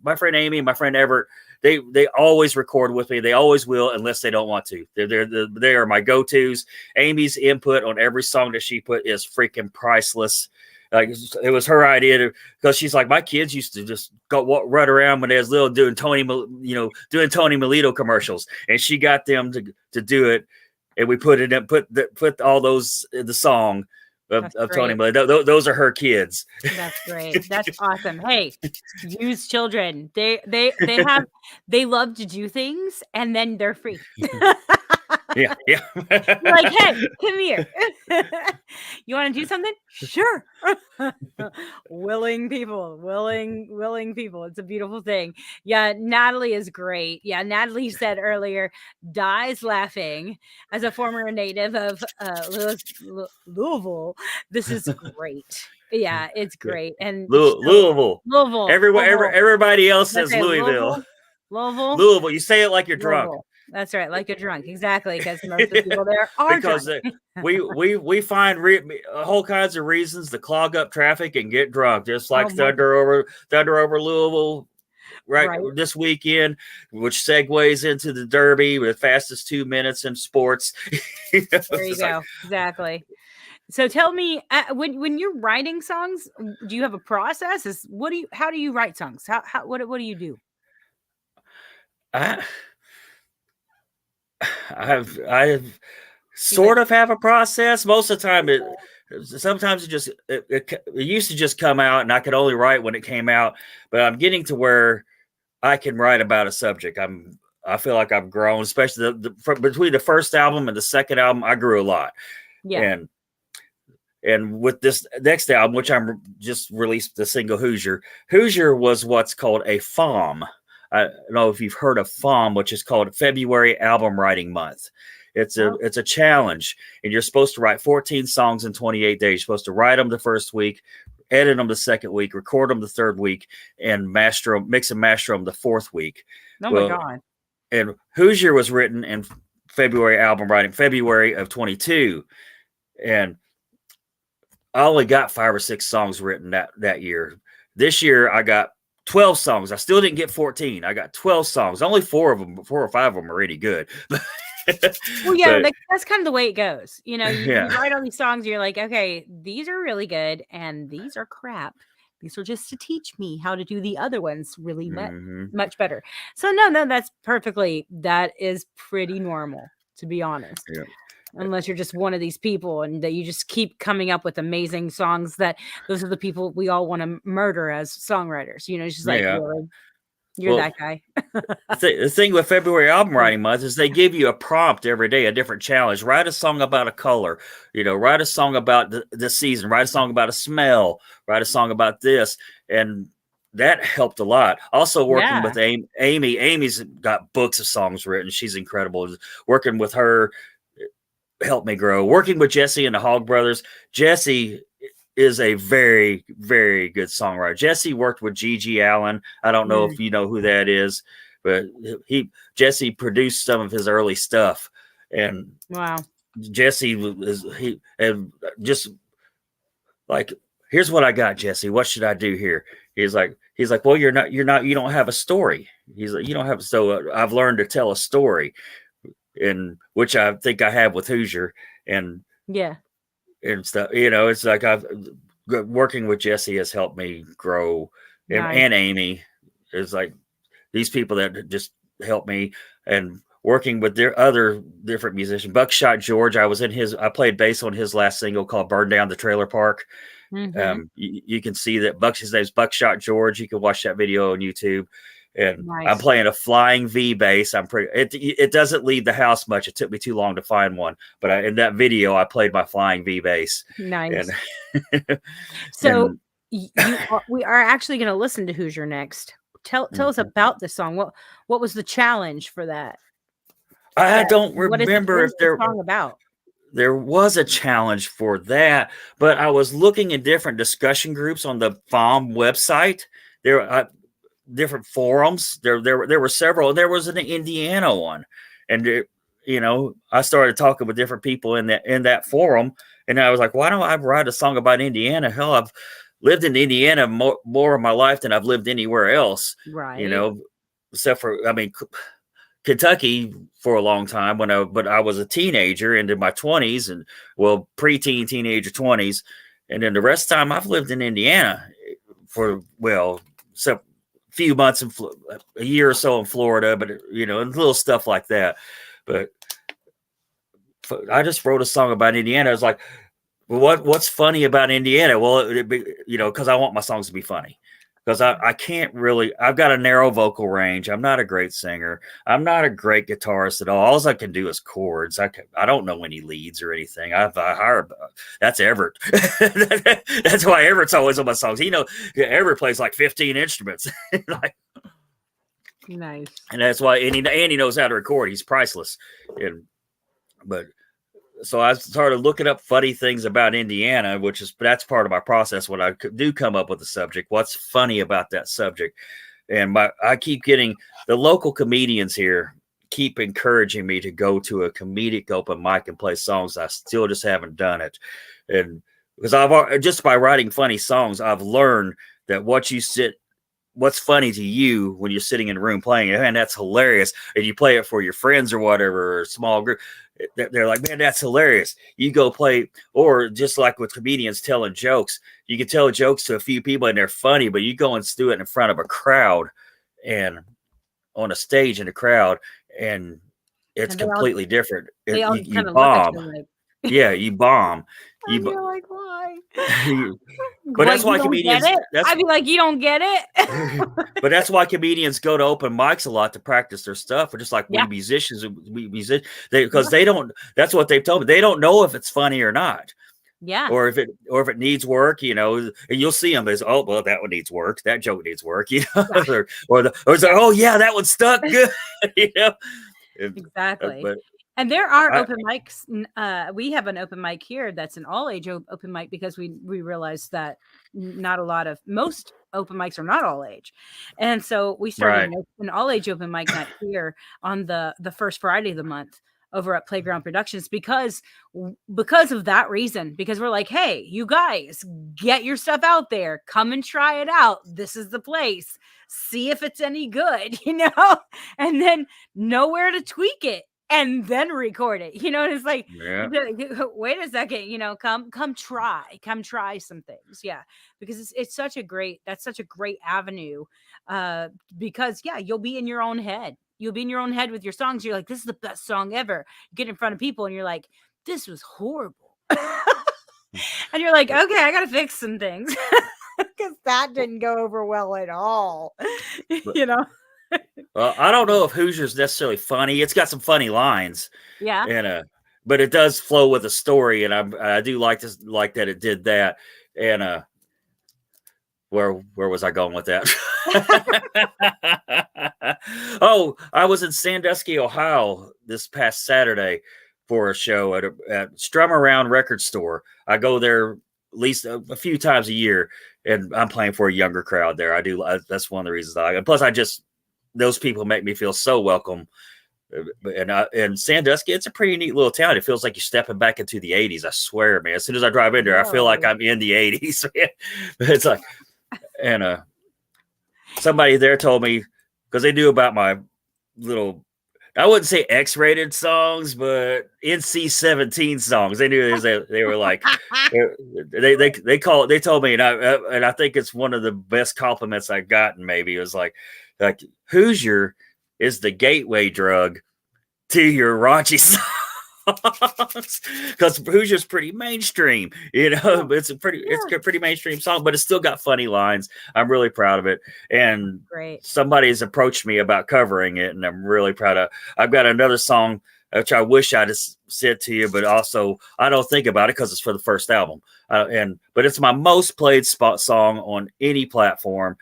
my friend Amy and my friend Everett. They always record with me. They always will, unless they don't want to. They are my go-tos. Amy's input on every song that she put is freaking priceless. Like, it was her idea because she's like, my kids used to just run around when they was little doing Tony Melito commercials, and she got them to do it, and we put all those in the song of Tony Melito. Those are her kids. That's great. That's awesome. Hey, use children. They love to do things, and then they're free. Yeah. Like, hey, come here. You want to do something? Sure. Willing people. It's a beautiful thing. Yeah, Natalie is great. Yeah, Natalie said earlier, dies laughing. As a former native of Louisville, this is great. Yeah, it's great. And Louisville. Louisville. Everybody else says Louisville. Louisville. You say it like you're drunk. That's right, like you're drunk, exactly, because most of the people there are because drunk. we find whole kinds of reasons to clog up traffic and get drunk, just like Thunder over Louisville right this weekend, which segues into the Derby with fastest 2 minutes in sports. There you go, exactly. So tell me, when you're writing songs, do you have a process? How do you write songs? What do you do? I sort of have a process. Most of the time, sometimes it used to just come out, and I could only write when it came out. But I'm getting to where I can write about a subject. I feel like I've grown, especially between the first album and the second album. I grew a lot. Yeah. And with this next album, which I'm just released the single Hoosier was what's called a FOM. I don't know if you've heard of FOM, which is called February Album Writing Month. It's a challenge, and you're supposed to write 14 songs in 28 days. You're supposed to write them the first week, edit them the second week, record them the third week, and mix and master them the fourth week. Oh my God. And Hoosier was written in February of 22. And I only got 5 or 6 songs written that year. This year I got 12 songs. I still didn't get 14. I got 12 songs. Only 4 or 5 of them are really good. Well, yeah, that's kind of the way it goes. You write all these songs, you're like, okay, these are really good, and these are crap. These are just to teach me how to do the other ones really much better. So no, that is pretty normal, to be honest. Yeah. Unless you're just one of these people and that you just keep coming up with amazing songs, those are the people we all want to murder as songwriters. It's just like, really? You're that guy. The thing with February Album Writing Month is they give you a prompt every day, a different challenge. Write a song about a color, write a song about the season, write a song about a smell, write a song about this. And that helped a lot. Also working with Amy. Amy's got books of songs written. She's incredible. Working with her helped me grow. Working with Jesse and the Hogg Brothers. Jesse is a very, very good songwriter. Jesse worked with Gigi Allen. I don't know if you know who that is, but Jesse produced some of his early stuff. And wow, Jesse and just like, here's what I got, Jesse. What should I do here? He's like, well, you don't have a story. He's like, you don't have. So I've learned to tell a story, in which I think I have with Hoosier and stuff. It's like working with Jesse has helped me grow, and Amy is like these people that just help me, and working with their other different musicians. Buckshot George, I played bass on his last single called "Burn Down the Trailer Park," You can see that his name's Buckshot George. You can watch that video on YouTube. And Nice. I'm playing a flying V bass. It doesn't leave the house much. It took me too long to find one, but in that video I played my flying V bass. Nice. And, so we are actually going to listen to Hoosier next. Tell us about this song. What was the challenge for that? I don't remember if there song about. There was a challenge for that, but I was looking in different discussion groups on the FOM website. There different forums. There were several. There was an Indiana one, and I started talking with different people in that forum, and I was like, why don't I write a song about Indiana? Hell, I've lived in Indiana more of my life than I've lived anywhere else. Right. Except for Kentucky for a long time but I was a teenager into my 20s and preteen, teenager 20s, and then the rest of the time I've lived in Indiana for except few months a year or so in Florida, but and little stuff like that. But I just wrote a song about Indiana. I was like, what's funny about Indiana? Well, because I want my songs to be funny. Because I can't really, I've got a narrow vocal range. I'm not a great singer. I'm not a great guitarist at all. All I can do is chords. I don't know any leads or anything. I hired, that's Everett. That's why Everett's always on my songs. Everett plays like 15 instruments. Nice. And that's why, and he knows how to record. He's priceless. So I started looking up funny things about Indiana, that's part of my process when I do come up with a subject. What's funny about that subject? And I keep getting the local comedians here keep encouraging me to go to a comedic open mic and play songs. I still just haven't done it. And because just by writing funny songs, I've learned that what's funny to you when you're sitting in a room playing it, and that's hilarious. And you play it for your friends or whatever, or a small group. They're like, man, that's hilarious. You go play, or just like with comedians telling jokes, you can tell jokes to a few people and they're funny, but you go and do it in front of a crowd and on a stage in a crowd, and it's completely different. You bomb. Yeah, you bomb. You're like, why? But that's why comedians. I'd be like, you don't get it. But that's why comedians go to open mics a lot to practice their stuff. Or just like we musicians, because they don't. That's what they've told me. They don't know if it's funny or not. Yeah. Or if it needs work, and you'll see them as, oh, well, that one needs work. That joke needs work, or it's like, oh yeah, that one stuck good, Exactly. And there are open mics. We have an open mic here that's an all-age open mic because we realized that most open mics are not all age. And so we started an all-age open mic night here on the first Friday of the month over at Playground Productions because of that reason. Because we're like, hey, you guys, get your stuff out there. Come and try it out. This is the place. See if it's any good, and then know where to tweak it. And then record it, and it's like, wait a second, come try some things. Yeah. Because it's such a great avenue. Because you'll be in your own head. You'll be in your own head with your songs. You're like, this is the best song ever. You get in front of people and you're like, this was horrible. And you're like, okay, I got to fix some things because that didn't go over well at all. Well, I don't know if Hoosier's necessarily funny. It's got some funny lines. Yeah. And but it does flow with a story, and I do like that it did that. And where was I going with that? Oh, I was in Sandusky, Ohio this past Saturday for a show at Strum Around Record Store. I go there at least a few times a year, and I'm playing for a younger crowd there. That's one of the reasons plus those people make me feel so welcome. And Sandusky, it's a pretty neat little town. It feels like you're stepping back into the 80s. I swear, man. As soon as I drive in there, I feel like I'm in the 80s. It's like, and somebody there told me, because they knew about my little, I wouldn't say X-rated songs, but NC-17 songs. They knew they were like, they told me, and I think it's one of the best compliments I gotten. Maybe it was like Hoosier is the gateway drug to your raunchy songs because Hoosier's pretty mainstream. It's a pretty mainstream song, but it's still got funny lines. I'm really proud of it, and Great. somebody's approached me about covering it, and I'm really proud of. I've got another song which I wish I'd said to you, but also I don't think about it because it's for the first album, but it's my most played song on any platform.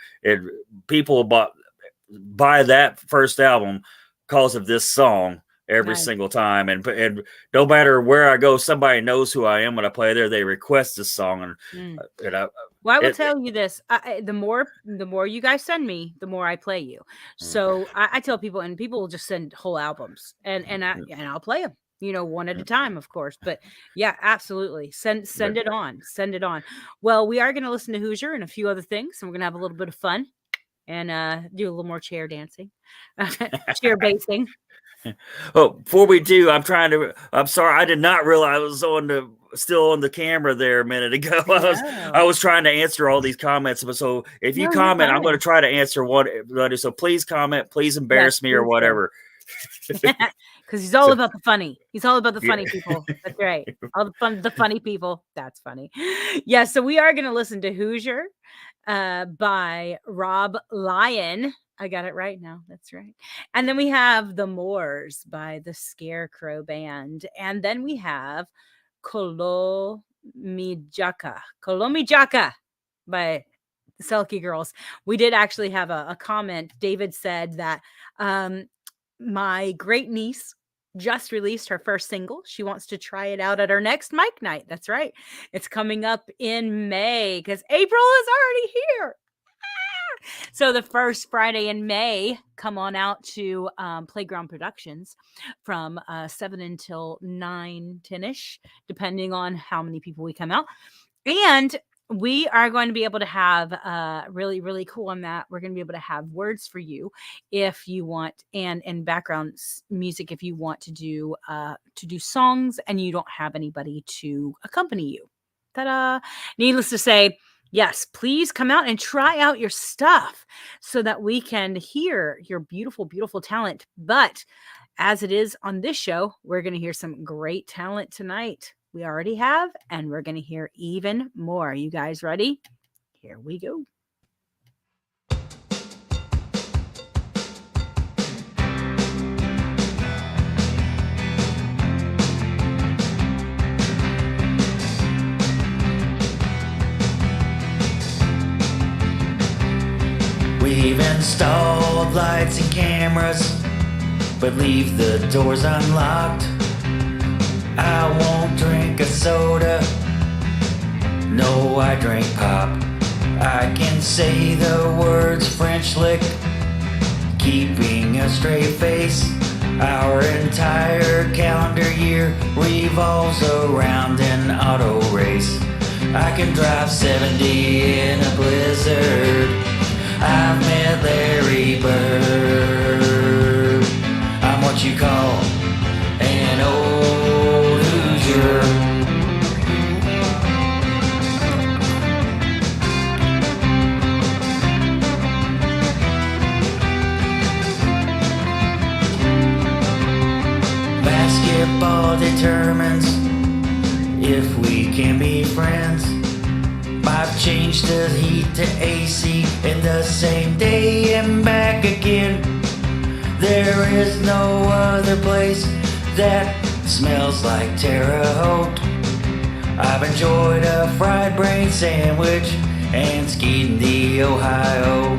People buy that first album because of this song every single time, and no matter where I go, somebody knows who I am when I play there. They request this song, and well, I will tell you this: the more you guys send me, the more I play you. So I tell people, and people will just send whole albums, and I'll play them, one at a time, of course. But yeah, absolutely, send it on. Well, we are going to listen to Hoosier and a few other things, and we're going to have a little bit of fun and do a little more chair dancing, chair basing. Oh, before we do, I'm sorry, I did not realize I was still on the camera there a minute ago. I was trying to answer all these comments. So if you comment, I'm going to try to answer one. So please comment, please embarrass me or whatever. Because he's all about the funny. He's all about the funny people. That's right. All the funny people. That's funny. Yeah. So we are going to listen to Hoosier by Rob Lyon. I got it right now. That's right. And then we have The Moors by the Scarecrow Band. And then we have Kolomijaka by the Celtic Girls. We did actually have a comment. David said that my great niece just released her first single. She wants to try it out at our next mic night. That's right. It's coming up in May because April is already here. So the first Friday in May, come on out to Playground Productions from 7 until 9, 10-ish, depending on how many people we come out. And we are going to be able to have really, really cool on that. We're going to be able to have words for you if you want, and background music if you want to do songs and you don't have anybody to accompany you. Ta-da! Needless to say, yes, please come out and try out your stuff so that we can hear your beautiful, beautiful talent. But as it is on this show, we're going to hear some great talent tonight. We already have, and we're going to hear even more. You guys ready? Here we go. We've installed lights and cameras, but leave the doors unlocked. I won't drink a soda, no, I drink pop. I can say the words French lick, keeping a straight face. Our entire calendar year revolves around an auto race. I can drive 70 in a blizzard. I've met Larry Bird. I'm what you call an old Hoosier. Basketball determines if we can be friends. I've changed the heat to AC in the same day and back again. There is no other place that smells like Terre Haute. I've enjoyed a fried brain sandwich and skied in the Ohio.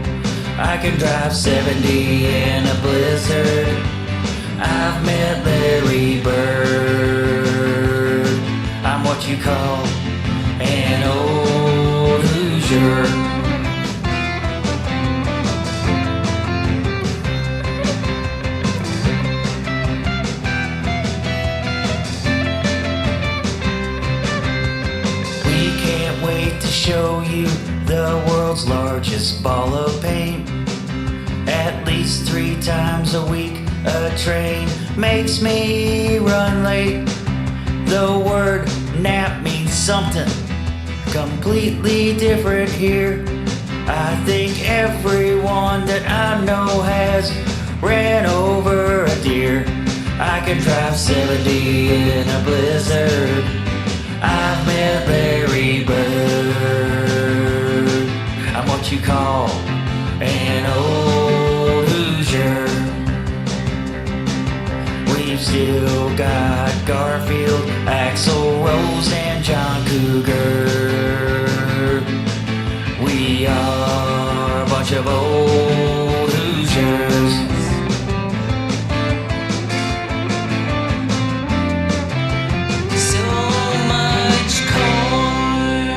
I can drive 70 in a blizzard. I've met Larry Bird. I'm what you call an old Hoosier. We can't wait to show you the world's largest ball of paint. At least 3 times a week, a train makes me run late. The word nap means something completely different here. I think everyone that I know has ran over a deer. I can drive 70 in a blizzard. I've met Larry Bird. I'm what you call an old Hoosier. We've still got Garfield, Axl Rose, and John Cougar. We are a bunch of old Hoosiers. So much corn.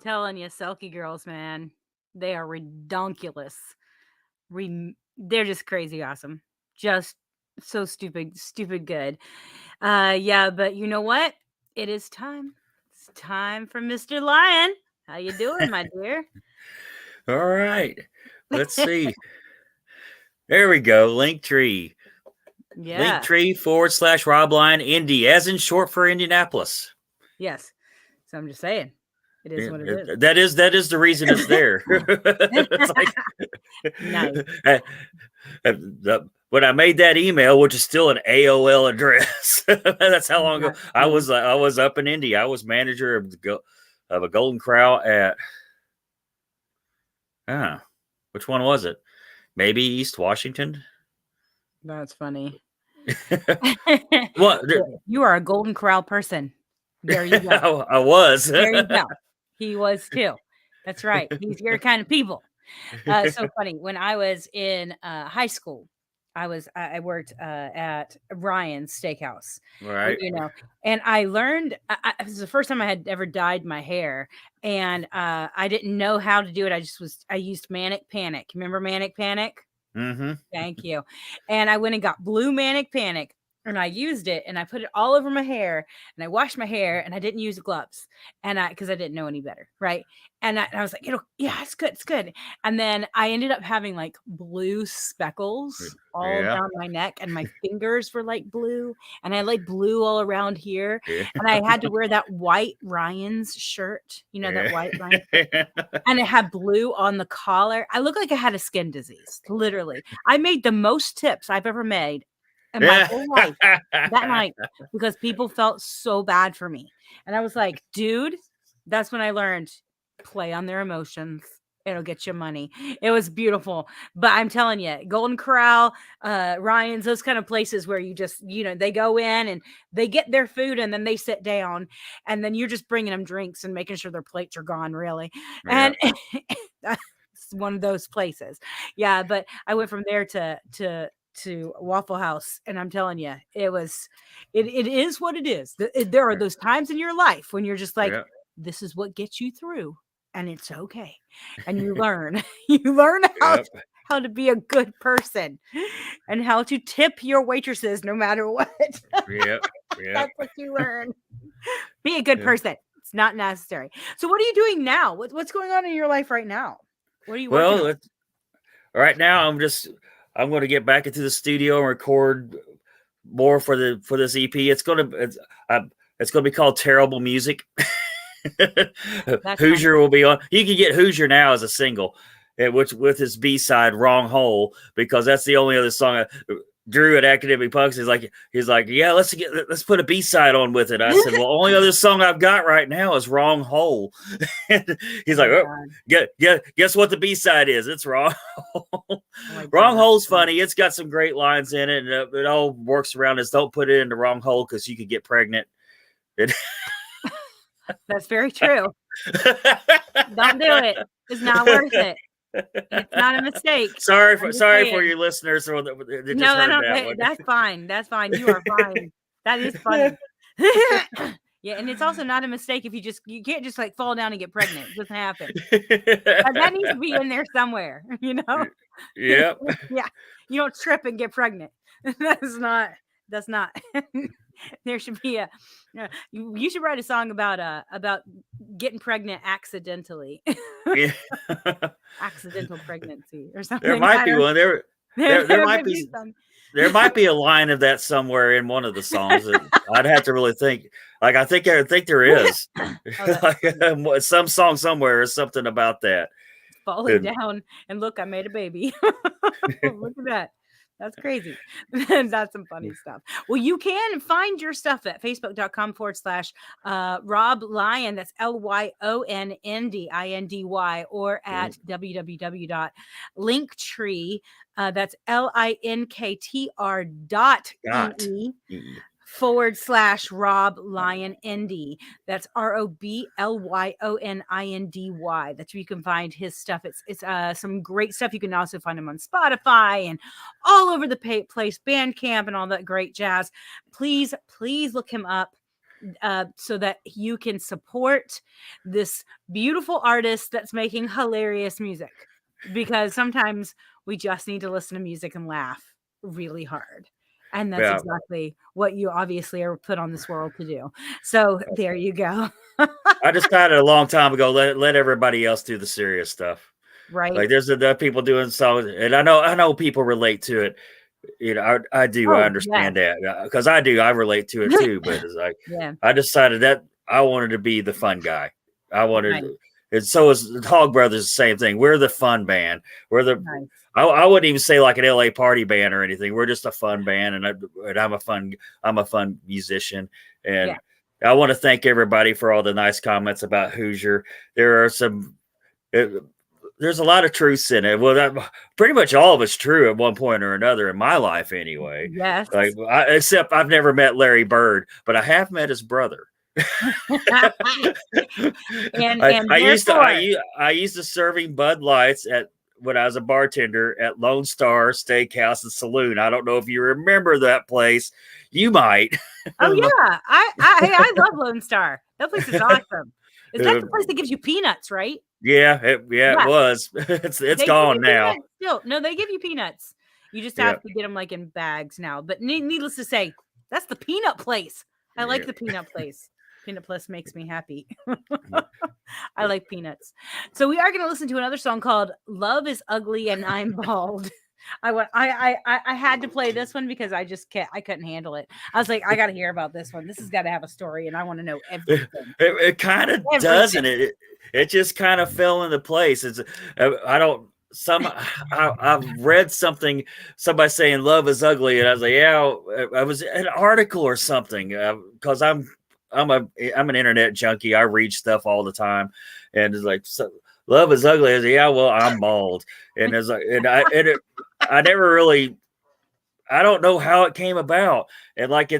telling you, Selkie girls, man, they are redonkulous. They're just crazy awesome. Just so stupid good. Yeah, but you know what? It is time. It's time for Mr. Lyon. How you doing, my dear? All right. Let's see. There we go. Linktree. Yeah. Linktree / Rob Lyon Indy, as in short for Indianapolis. Yes. So I'm just saying. It is what it is. That is the reason it's there. It's like, Nice. When I made that email, which is still an AOL address, that's how long ago I was up in Indy. I was manager of a Golden Corral at which one was it? Maybe East Washington. That's funny. What? You are a Golden Corral person. There you go. I was. There you go. He was too. That's right. He's your kind of people. So funny. When I was in high school, I worked at Ryan's Steakhouse, Right. you know, and I learned it was the first time I had ever dyed my hair, and I didn't know how to do it. I used Manic Panic. Remember Manic Panic? Mm-hmm. Thank you. And I went and got blue Manic Panic, and I used it, and I put it all over my hair, and I washed my hair, and I didn't use gloves, and because I didn't know any better, right? And I was like, yeah, it's good. And then I ended up having like blue speckles all down my neck, and my fingers were like blue, and I had like blue all around here, and I had to wear that white Ryan's shirt, that white Ryan's shirt, and it had blue on the collar. I looked like I had a skin disease, literally. I made the most tips I've ever made in my whole life that night because people felt so bad for me. And I was like, dude, that's when I learned play on their emotions. It'll get you money. It was beautiful. But I'm telling you, Golden Corral, Ryan's, those kind of places where you just, they go in and they get their food and then they sit down and then you're just bringing them drinks and making sure their plates are gone, really. Yeah. And that's one of those places. Yeah. But I went from there to Waffle House, and I'm telling you, it is what it is. There are those times in your life when you're just like, this is what gets you through, and it's okay. And you learn how to be a good person and how to tip your waitresses no matter what. That's what you learn. Be a good person. It's not necessary. So what are you doing now? What's going on in your life right now? What are you working on? Right now I'm going to get back into the studio and record more for this EP. It's going to be called Terrible Music. Hoosier will be on. You can get Hoosier now as a single, which with his B-side Wrong Hole, because that's the only other song Drew at Academic Punks he's like, yeah, let's put a B-side on with it. I said, well, only other song I've got right now is Wrong Hole. He's like, guess what the B-side is? It's Wrong Hole. Wrong Hole's funny. It's got some great lines in it, and it all works around as don't put it in the wrong hole because you could get pregnant. That's very true. Don't do it. It's not worth it. It's not a mistake. Sorry for your listeners. That's fine. That's fine. You are fine. That is funny. Yeah, and it's also not a mistake if you can't just like fall down and get pregnant. It doesn't happen. That needs to be in there somewhere, Yep. Yeah. You don't trip and get pregnant. That's not. There should be you should write a song about getting pregnant accidentally. Accidental pregnancy or something. There might be one. There might be there might be a line of that somewhere in one of the songs. I'd have to really think. Like I think there is. Like, some song somewhere is something about that. Falling down and look, I made a baby. Look at that. That's crazy. That's some funny stuff. Well, you can find your stuff at facebook.com/Rob Lyon. That's LYONNDINDY, or at www.linktree. That's linktr.ee/Rob Lyon Indy. That's ROBLYONINDY. That's where you can find his stuff. It's some great stuff. You can also find him on Spotify and all over the place, Bandcamp and all that great jazz. Please look him up. so that you can support this beautiful artist that's making hilarious music. Because sometimes we just need to listen to music and laugh really hard. And that's Yeah. exactly what you obviously are put on this world to do. So there you go. I decided a long time ago, let everybody else do the serious stuff. Right. Like there's the people doing songs, and I know people relate to it. I do. Oh, I understand that because I do. I relate to it too. But it's like Yeah. I decided that I wanted to be the fun guy. I wanted, Nice. and so is the Hog Brothers. The same thing. We're the fun band. We're the. Nice. I wouldn't even say like an LA party band or anything. We're just a fun band, and I'm a fun musician, and I want to thank everybody for all the nice comments about Hoosier. There are some. There's a lot of truths in it. Well, pretty much all of it's true at one point or another in my life, anyway. Yes. Like, except I've never met Larry Bird, but I have met his brother. I used to serving Bud Lights when I was a bartender at Lone Star Steakhouse and Saloon. I don't know if you remember that place. You might. Oh yeah, I love Lone Star. That place is awesome. Is that the place that gives you peanuts, right? Yeah, it was. It's gone now. Still, no, they give you peanuts. You just have to get them like in bags now. But needless to say, that's the peanut place. I like the peanut place. Peanut Plus makes me happy. I like peanuts. So we are going to listen to another song called "Love Is Ugly and I'm Bald." I had to play this one because I couldn't handle it. I was like, I got to hear about this one. This has got to have a story, and I want to know everything. It kind of doesn't. It just kind of fell into place. I've read something, somebody saying love is ugly, and I was like, yeah, I was an article or something because I'm an internet junkie. I read stuff all the time, and it's like love is ugly. I was like, yeah, well, I'm bald, and it's like, I never really, I don't know how it came about, and like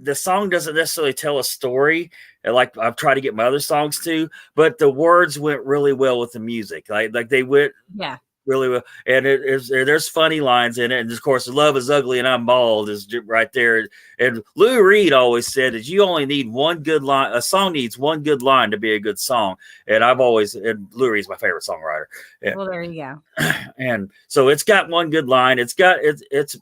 the song doesn't necessarily tell a story, and like I've tried to get my other songs to, but the words went really well with the music. Like they went really well, and there's funny lines in it, and of course, love is ugly and I'm bald is right there. And Lou Reed always said that you only need one good line. A song needs one good line to be a good song, and Lou Reed's my favorite songwriter. Well, there you go. And so it's got one good line. It's upbeat.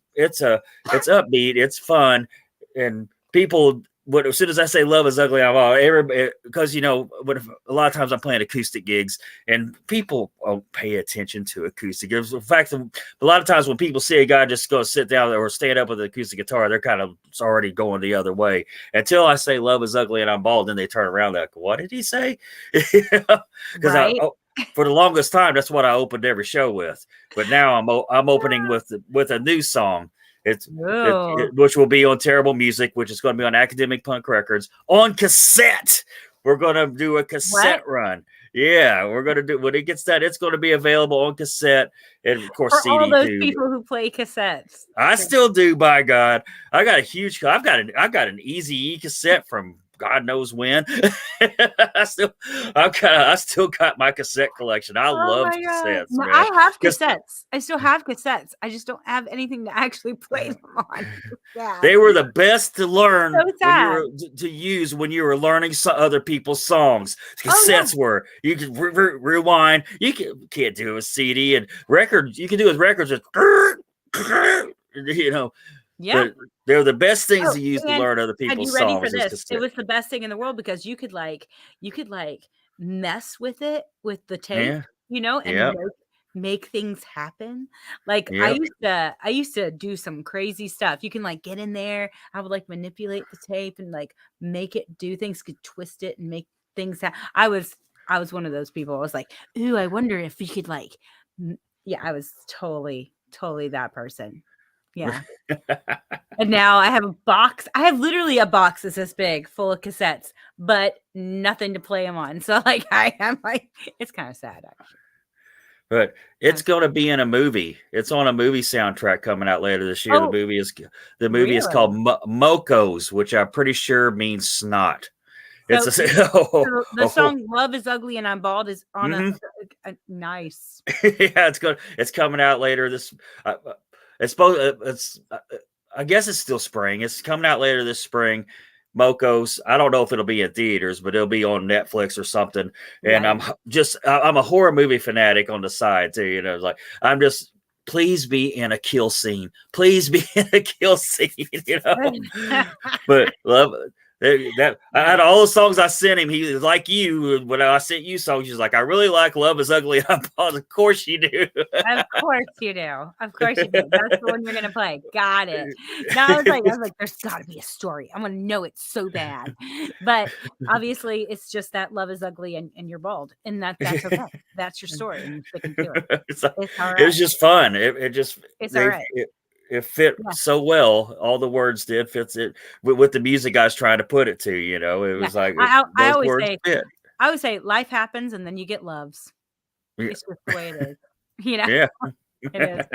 It's fun, and people. As soon as I say love is ugly, I'm all everybody, because a lot of times I'm playing acoustic gigs and people don't pay attention to acoustic gigs. In fact, a lot of times when people see a guy just go sit down or stand up with an acoustic guitar, they're kind of already going the other way until I say love is ugly and I'm bald. Then they turn around like, what did he say? Because for the longest time, that's what I opened every show with. But now I'm opening with a new song. Which will be on Terrible Music, which is going to be on Academic Punk Records on cassette. We're going to do a cassette run. Yeah, we're going to do when it gets that. It's going to be available on cassette and of course for CD all those too. people who play cassettes. I still do. By God, I got a huge. I've got an Easy E cassette from God knows when. I still got my cassette collection. I love cassettes. Man. I have cassettes. I still have cassettes. I just don't have anything to actually play them on. They were the best to learn to use when you were learning other people's songs. Cassettes were. You could rewind. You can't do it with CD and records. You can do it with records. Yeah. They're the best things to use to learn other people's songs. Are you ready for this? It was the best thing in the world because you could mess with it with the tape, and make things happen. Like I used to do some crazy stuff. You can get in there. I would manipulate the tape and make it do things, could twist it and make things happen. I was one of those people. I was like, ooh, I wonder if we could I was totally that person. Yeah. And now I have a box. I have literally a box that's this big full of cassettes, but nothing to play them on. So it's kind of sad actually. But it's going to be in a movie. It's on a movie soundtrack coming out later this year. Oh, the movie is called Mocos, which I'm pretty sure means snot. The song "Love Is Ugly and I'm Bald" is on a nice. Yeah, it's coming out later this. I guess it's still spring. It's coming out later this spring. Moco's. I don't know if it'll be in theaters, but it'll be on Netflix or something. And Right. I'm a horror movie fanatic on the side too. You know, like I'm just please be in a kill scene. Please be in a kill scene. You know, but love. That out of all the songs I sent him, he was like you. When I sent you songs, he's like, I really like "Love Is Ugly." Of course you do. Of course you do. Of course you do. That's the one you're gonna play. Got it. Now I was like, there's got to be a story. I want to know it so bad. But obviously, it's just that love is ugly and you're bald, and that's okay. That's your story, and you're sticking to it. It's like, It's all it was right. just fun. It just It's all right. it fit Yeah. so well. All the words did fits it with the music I was trying to put it to. You know, it was like I those always words say, fit. I always say, life happens, and then you get loves. Yeah. It's just the way it is. You know. Yeah. It is.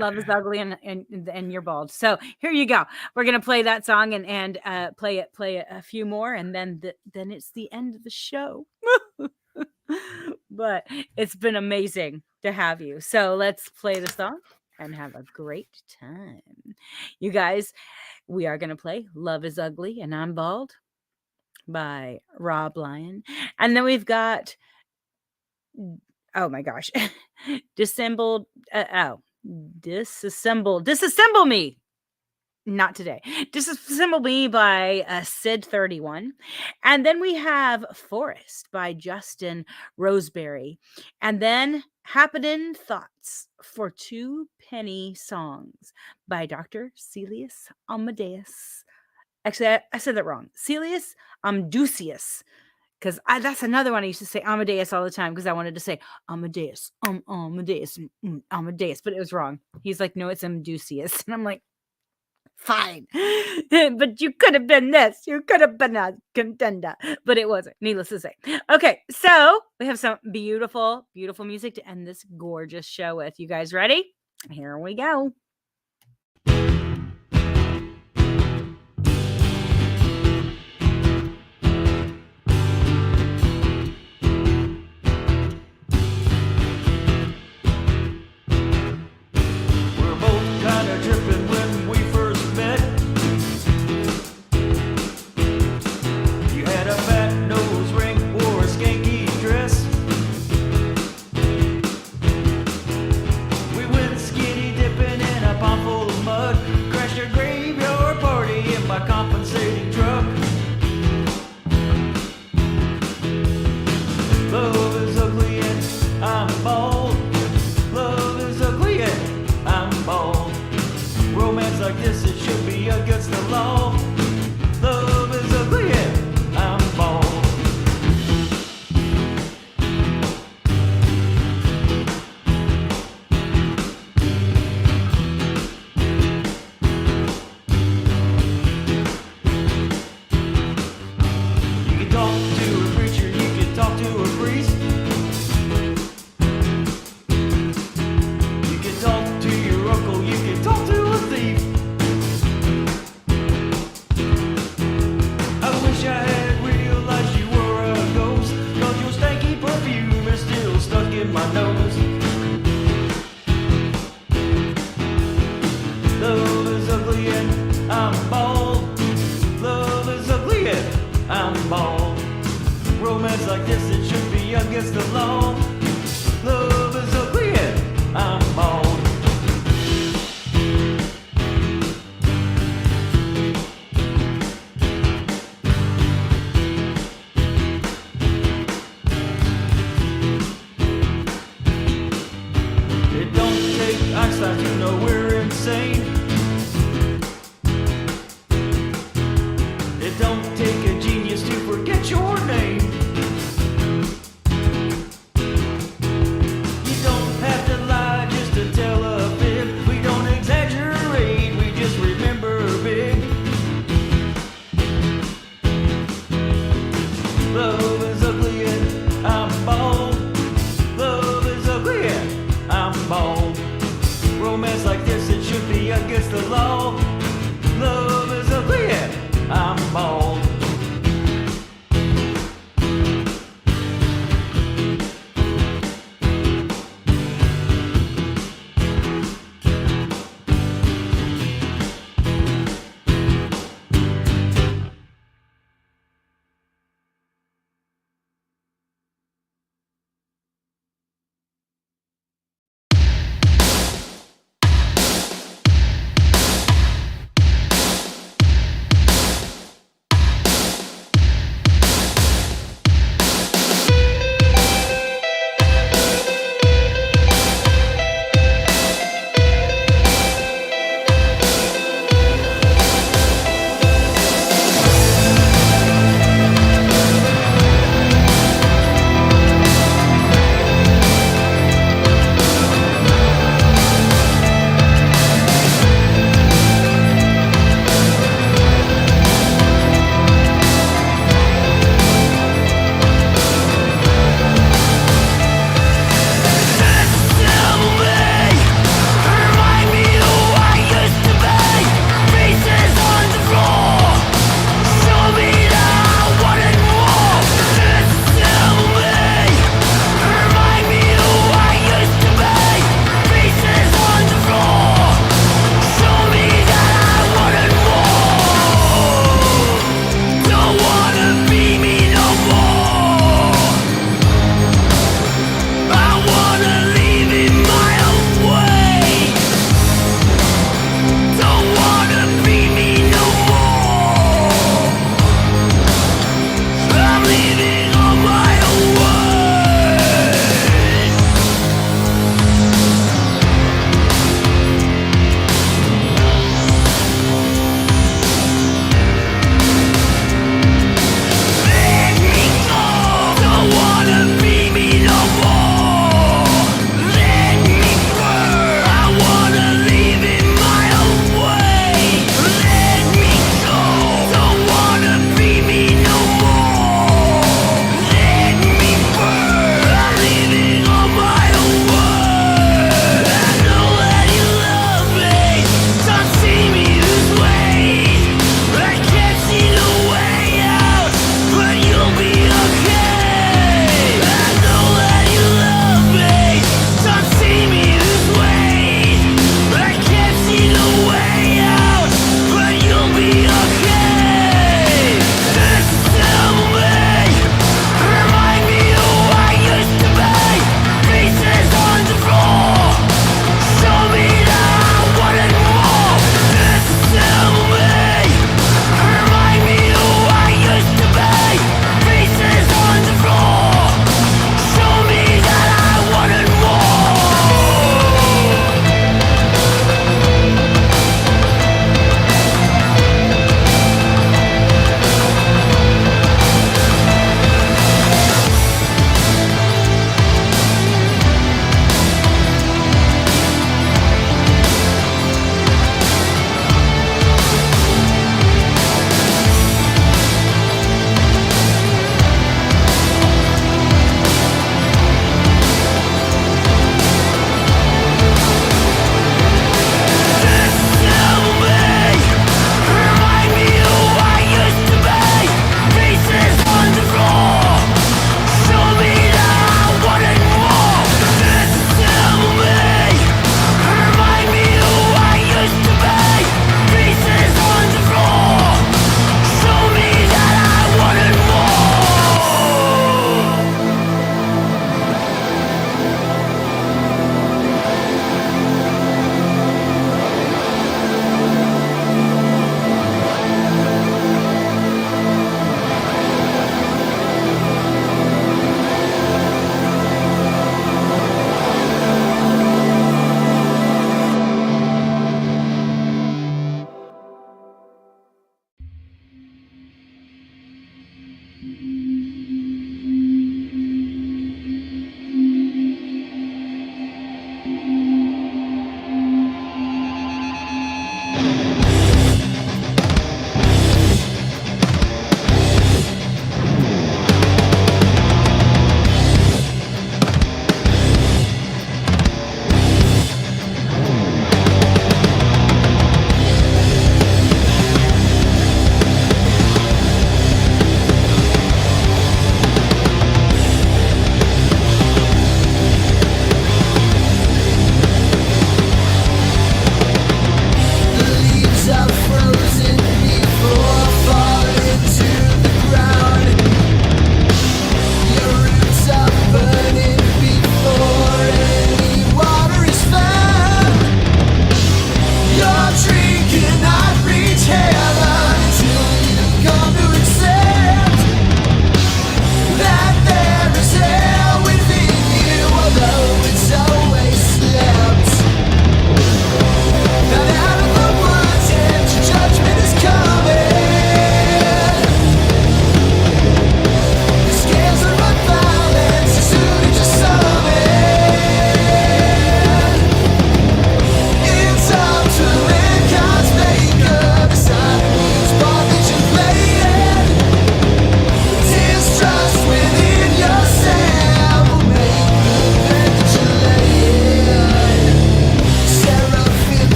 Love is ugly and you're bald. So here you go. We're gonna play that song and play a few more, and then it's the end of the show. But it's been amazing to have you. So let's play the song and have a great time. You guys, we are gonna play "Love Is Ugly and I'm Bald" by Rob Lyon, and then we've got. Oh my gosh. Disassemble me. Not today. Disassemble Me by Sid 31. And then we have Forest by Justin Roseberry. And then Happening Thoughts for 2 Penny Songs by Dr. Celius Amadeus. Actually, I said that wrong. Celius Amdusius. Because that's another one I used to say Amadeus all the time because I wanted to say Amadeus, Amadeus, Amadeus, but it was wrong. He's like, no, it's Amdusius. And I'm like, fine. But you could have been this. You could have been a contender. But it wasn't, needless to say. Okay, so we have some beautiful, beautiful music to end this gorgeous show with. You guys ready? Here we go.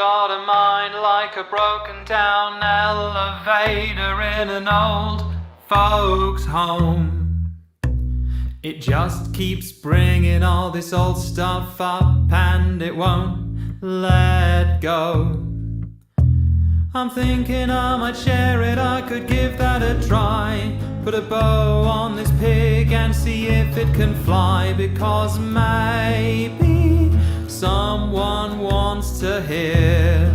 got a mind like a broken down elevator in an old folks' home. It just keeps bringing all this old stuff up and it won't let go. I'm thinking I might share it, I could give that a try. Put a bow on this pig and see if it can fly, because maybe someone wants to hear.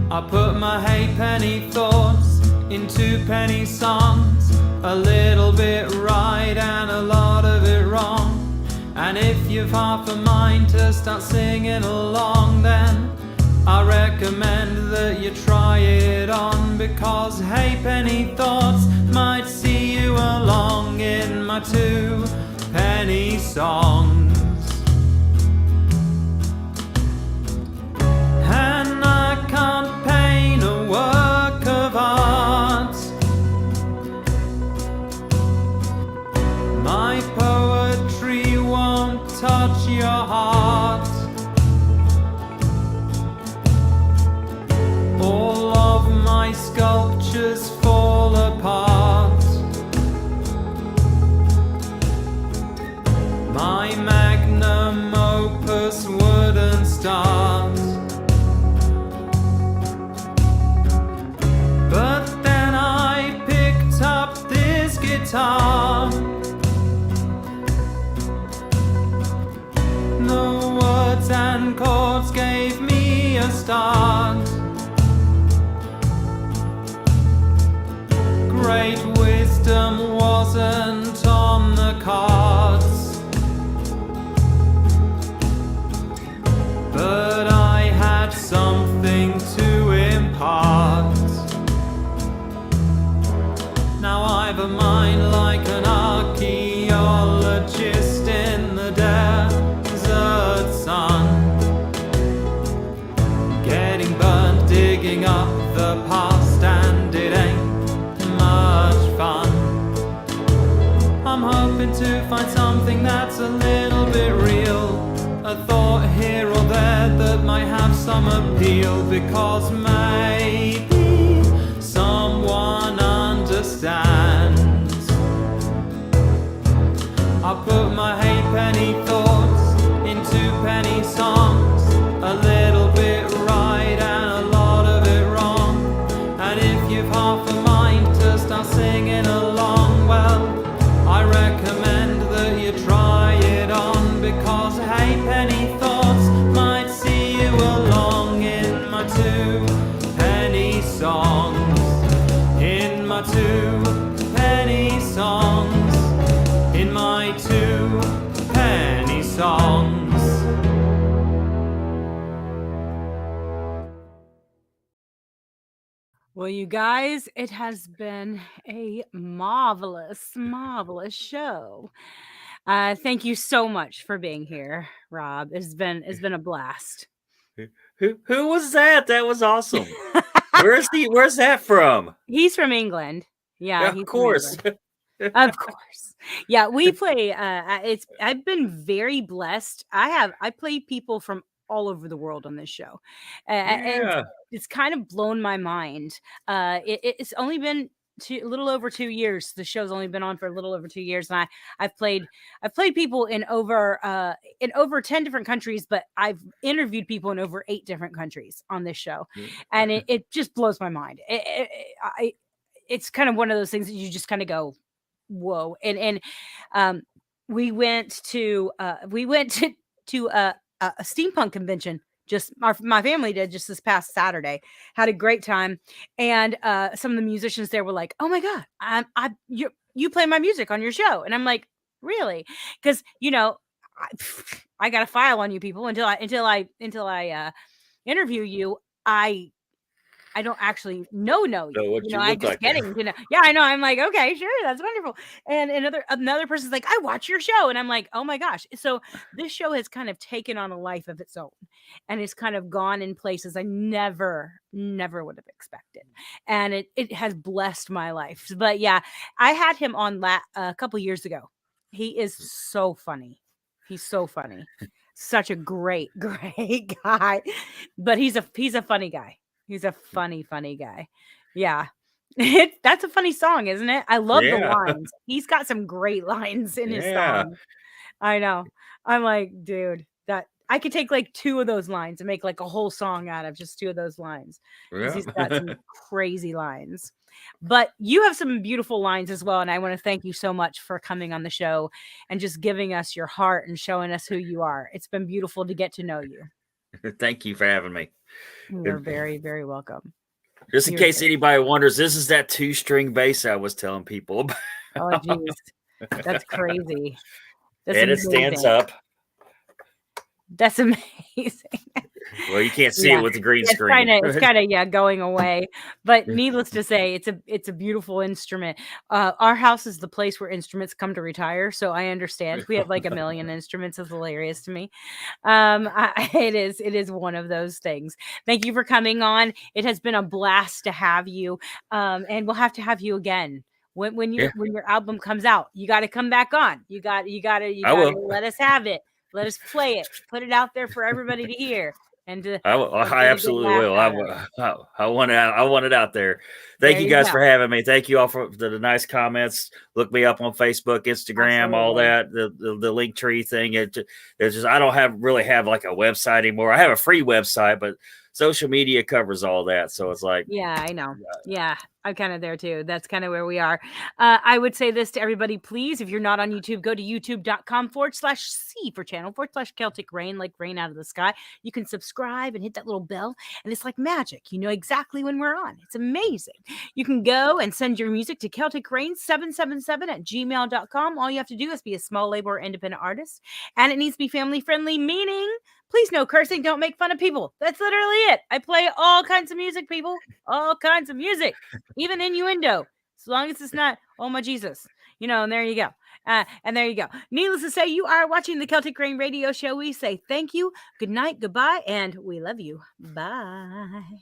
I put my halfpenny thoughts into penny songs, a little bit right and a lot of it wrong. And if you've half a mind to start singing along, then I recommend that you try it on, because halfpenny thoughts might see you along in my 2 penny songs. And I can't paint a work of art. My poetry won't touch your heart. All of my sculptures fall apart. My magnum opus wouldn't start. But then I picked up this guitar. The words and chords gave me a start. Great wisdom wasn't on the cards, but I had something to impart. Now I've a mind like an archaeologist in the desert sun, getting burnt digging up the past, and it ain't much fun. I'm hoping to find something that's a little bit real, a thought here or there that might have some appeal, because maybe someone understands. I put my halfpenny thoughts into penny songs, a little bit right and a lot of it wrong. And if you've half a mind to start singing along, well, I recommend that you try it on, because halfpenny thoughts might see you along in my 2 penny songs. In my 2 penny songs. In my 2 penny songs. Well, you guys, it has been a marvelous, marvelous show. Thank you so much for being here, Rob. It's been a blast. Who was that? That was awesome. Where's that from? He's from England. Yeah, Of he's from course. England. Of course. Yeah, we play I've been very blessed. I play people from all over the world on this show. And Yeah. it's kind of blown my mind. It's only been a little over 2 years. The show's only been on for a little over 2 years, and I've played people in over 10 different countries, but I've interviewed people in over 8 different countries on this show, and it just blows my mind. It's kind of one of those things that you just kind of go, whoa. And we went to a steampunk convention. Just my family did just this past Saturday. Had a great time, and some of the musicians there were like, "Oh my god, you play my music on your show," and I'm like, "Really?" Because I got a file on you people until I interview you. I don't actually know you. What you I'm look just like. getting to know. Yeah, I know. I'm like, okay, sure, that's wonderful. And another person's like, I watch your show, and I'm like, oh my gosh. So this show has kind of taken on a life of its own, and it's kind of gone in places I never would have expected, and it has blessed my life. But yeah, I had him on a couple years ago. He is so funny. He's so funny. such a great guy, but he's a funny guy. He's a funny guy. Yeah. That's a funny song, isn't it? I love the Yeah. lines. He's got some great lines in his Yeah. song. I know. I'm like, dude, that I could take like 2 of those lines and make like a whole song out of just 2 of those lines. Because he's got some crazy lines. But you have some beautiful lines as well. And I want to thank you so much for coming on the show and just giving us your heart and showing us who you are. It's been beautiful to get to know you. Thank you for having me. You're very, very welcome. Just in case anybody wonders, this is that 2-string bass I was telling people about. Oh, geez. That's crazy. That's and amazing. it stands up. That's amazing. Well, you can't see it with the green screen. It's kind of going away. But needless to say, it's a beautiful instrument. Our house is the place where instruments come to retire, so I understand. We have like a million instruments. It's hilarious to me. It is one of those things. Thank you for coming on. It has been a blast to have you, and we'll have to have you again. When your album comes out, you got to come back on. You got to let us have it. Let us play it. Put it out there for everybody to hear. And I absolutely will. I want it out there. Thank you guys for having me. Thank you all for the nice comments. Look me up on Facebook, Instagram, all that. The link tree thing. It's just I don't really have like a website anymore. I have a free website, but social media covers all that. So it's like, yeah, I know. Yeah, I'm kind of there too. That's kind of where we are. I would say this to everybody, please. If you're not on YouTube, go to youtube.com/C for channel /Celtic Rain, like rain out of the sky. You can subscribe and hit that little bell, and it's like magic. You know exactly when we're on. It's amazing. You can go and send your music to CelticRain777@gmail.com. All you have to do is be a small label or independent artist, and it needs to be family friendly, meaning please no cursing. Don't make fun of people. That's literally it. I play all kinds of music, people. All kinds of music. Even innuendo. As long as it's not, oh my Jesus. And there you go. And there you go. Needless to say, you are watching the Celtic Rain Radio Show. We say thank you, good night, goodbye, and we love you. Bye.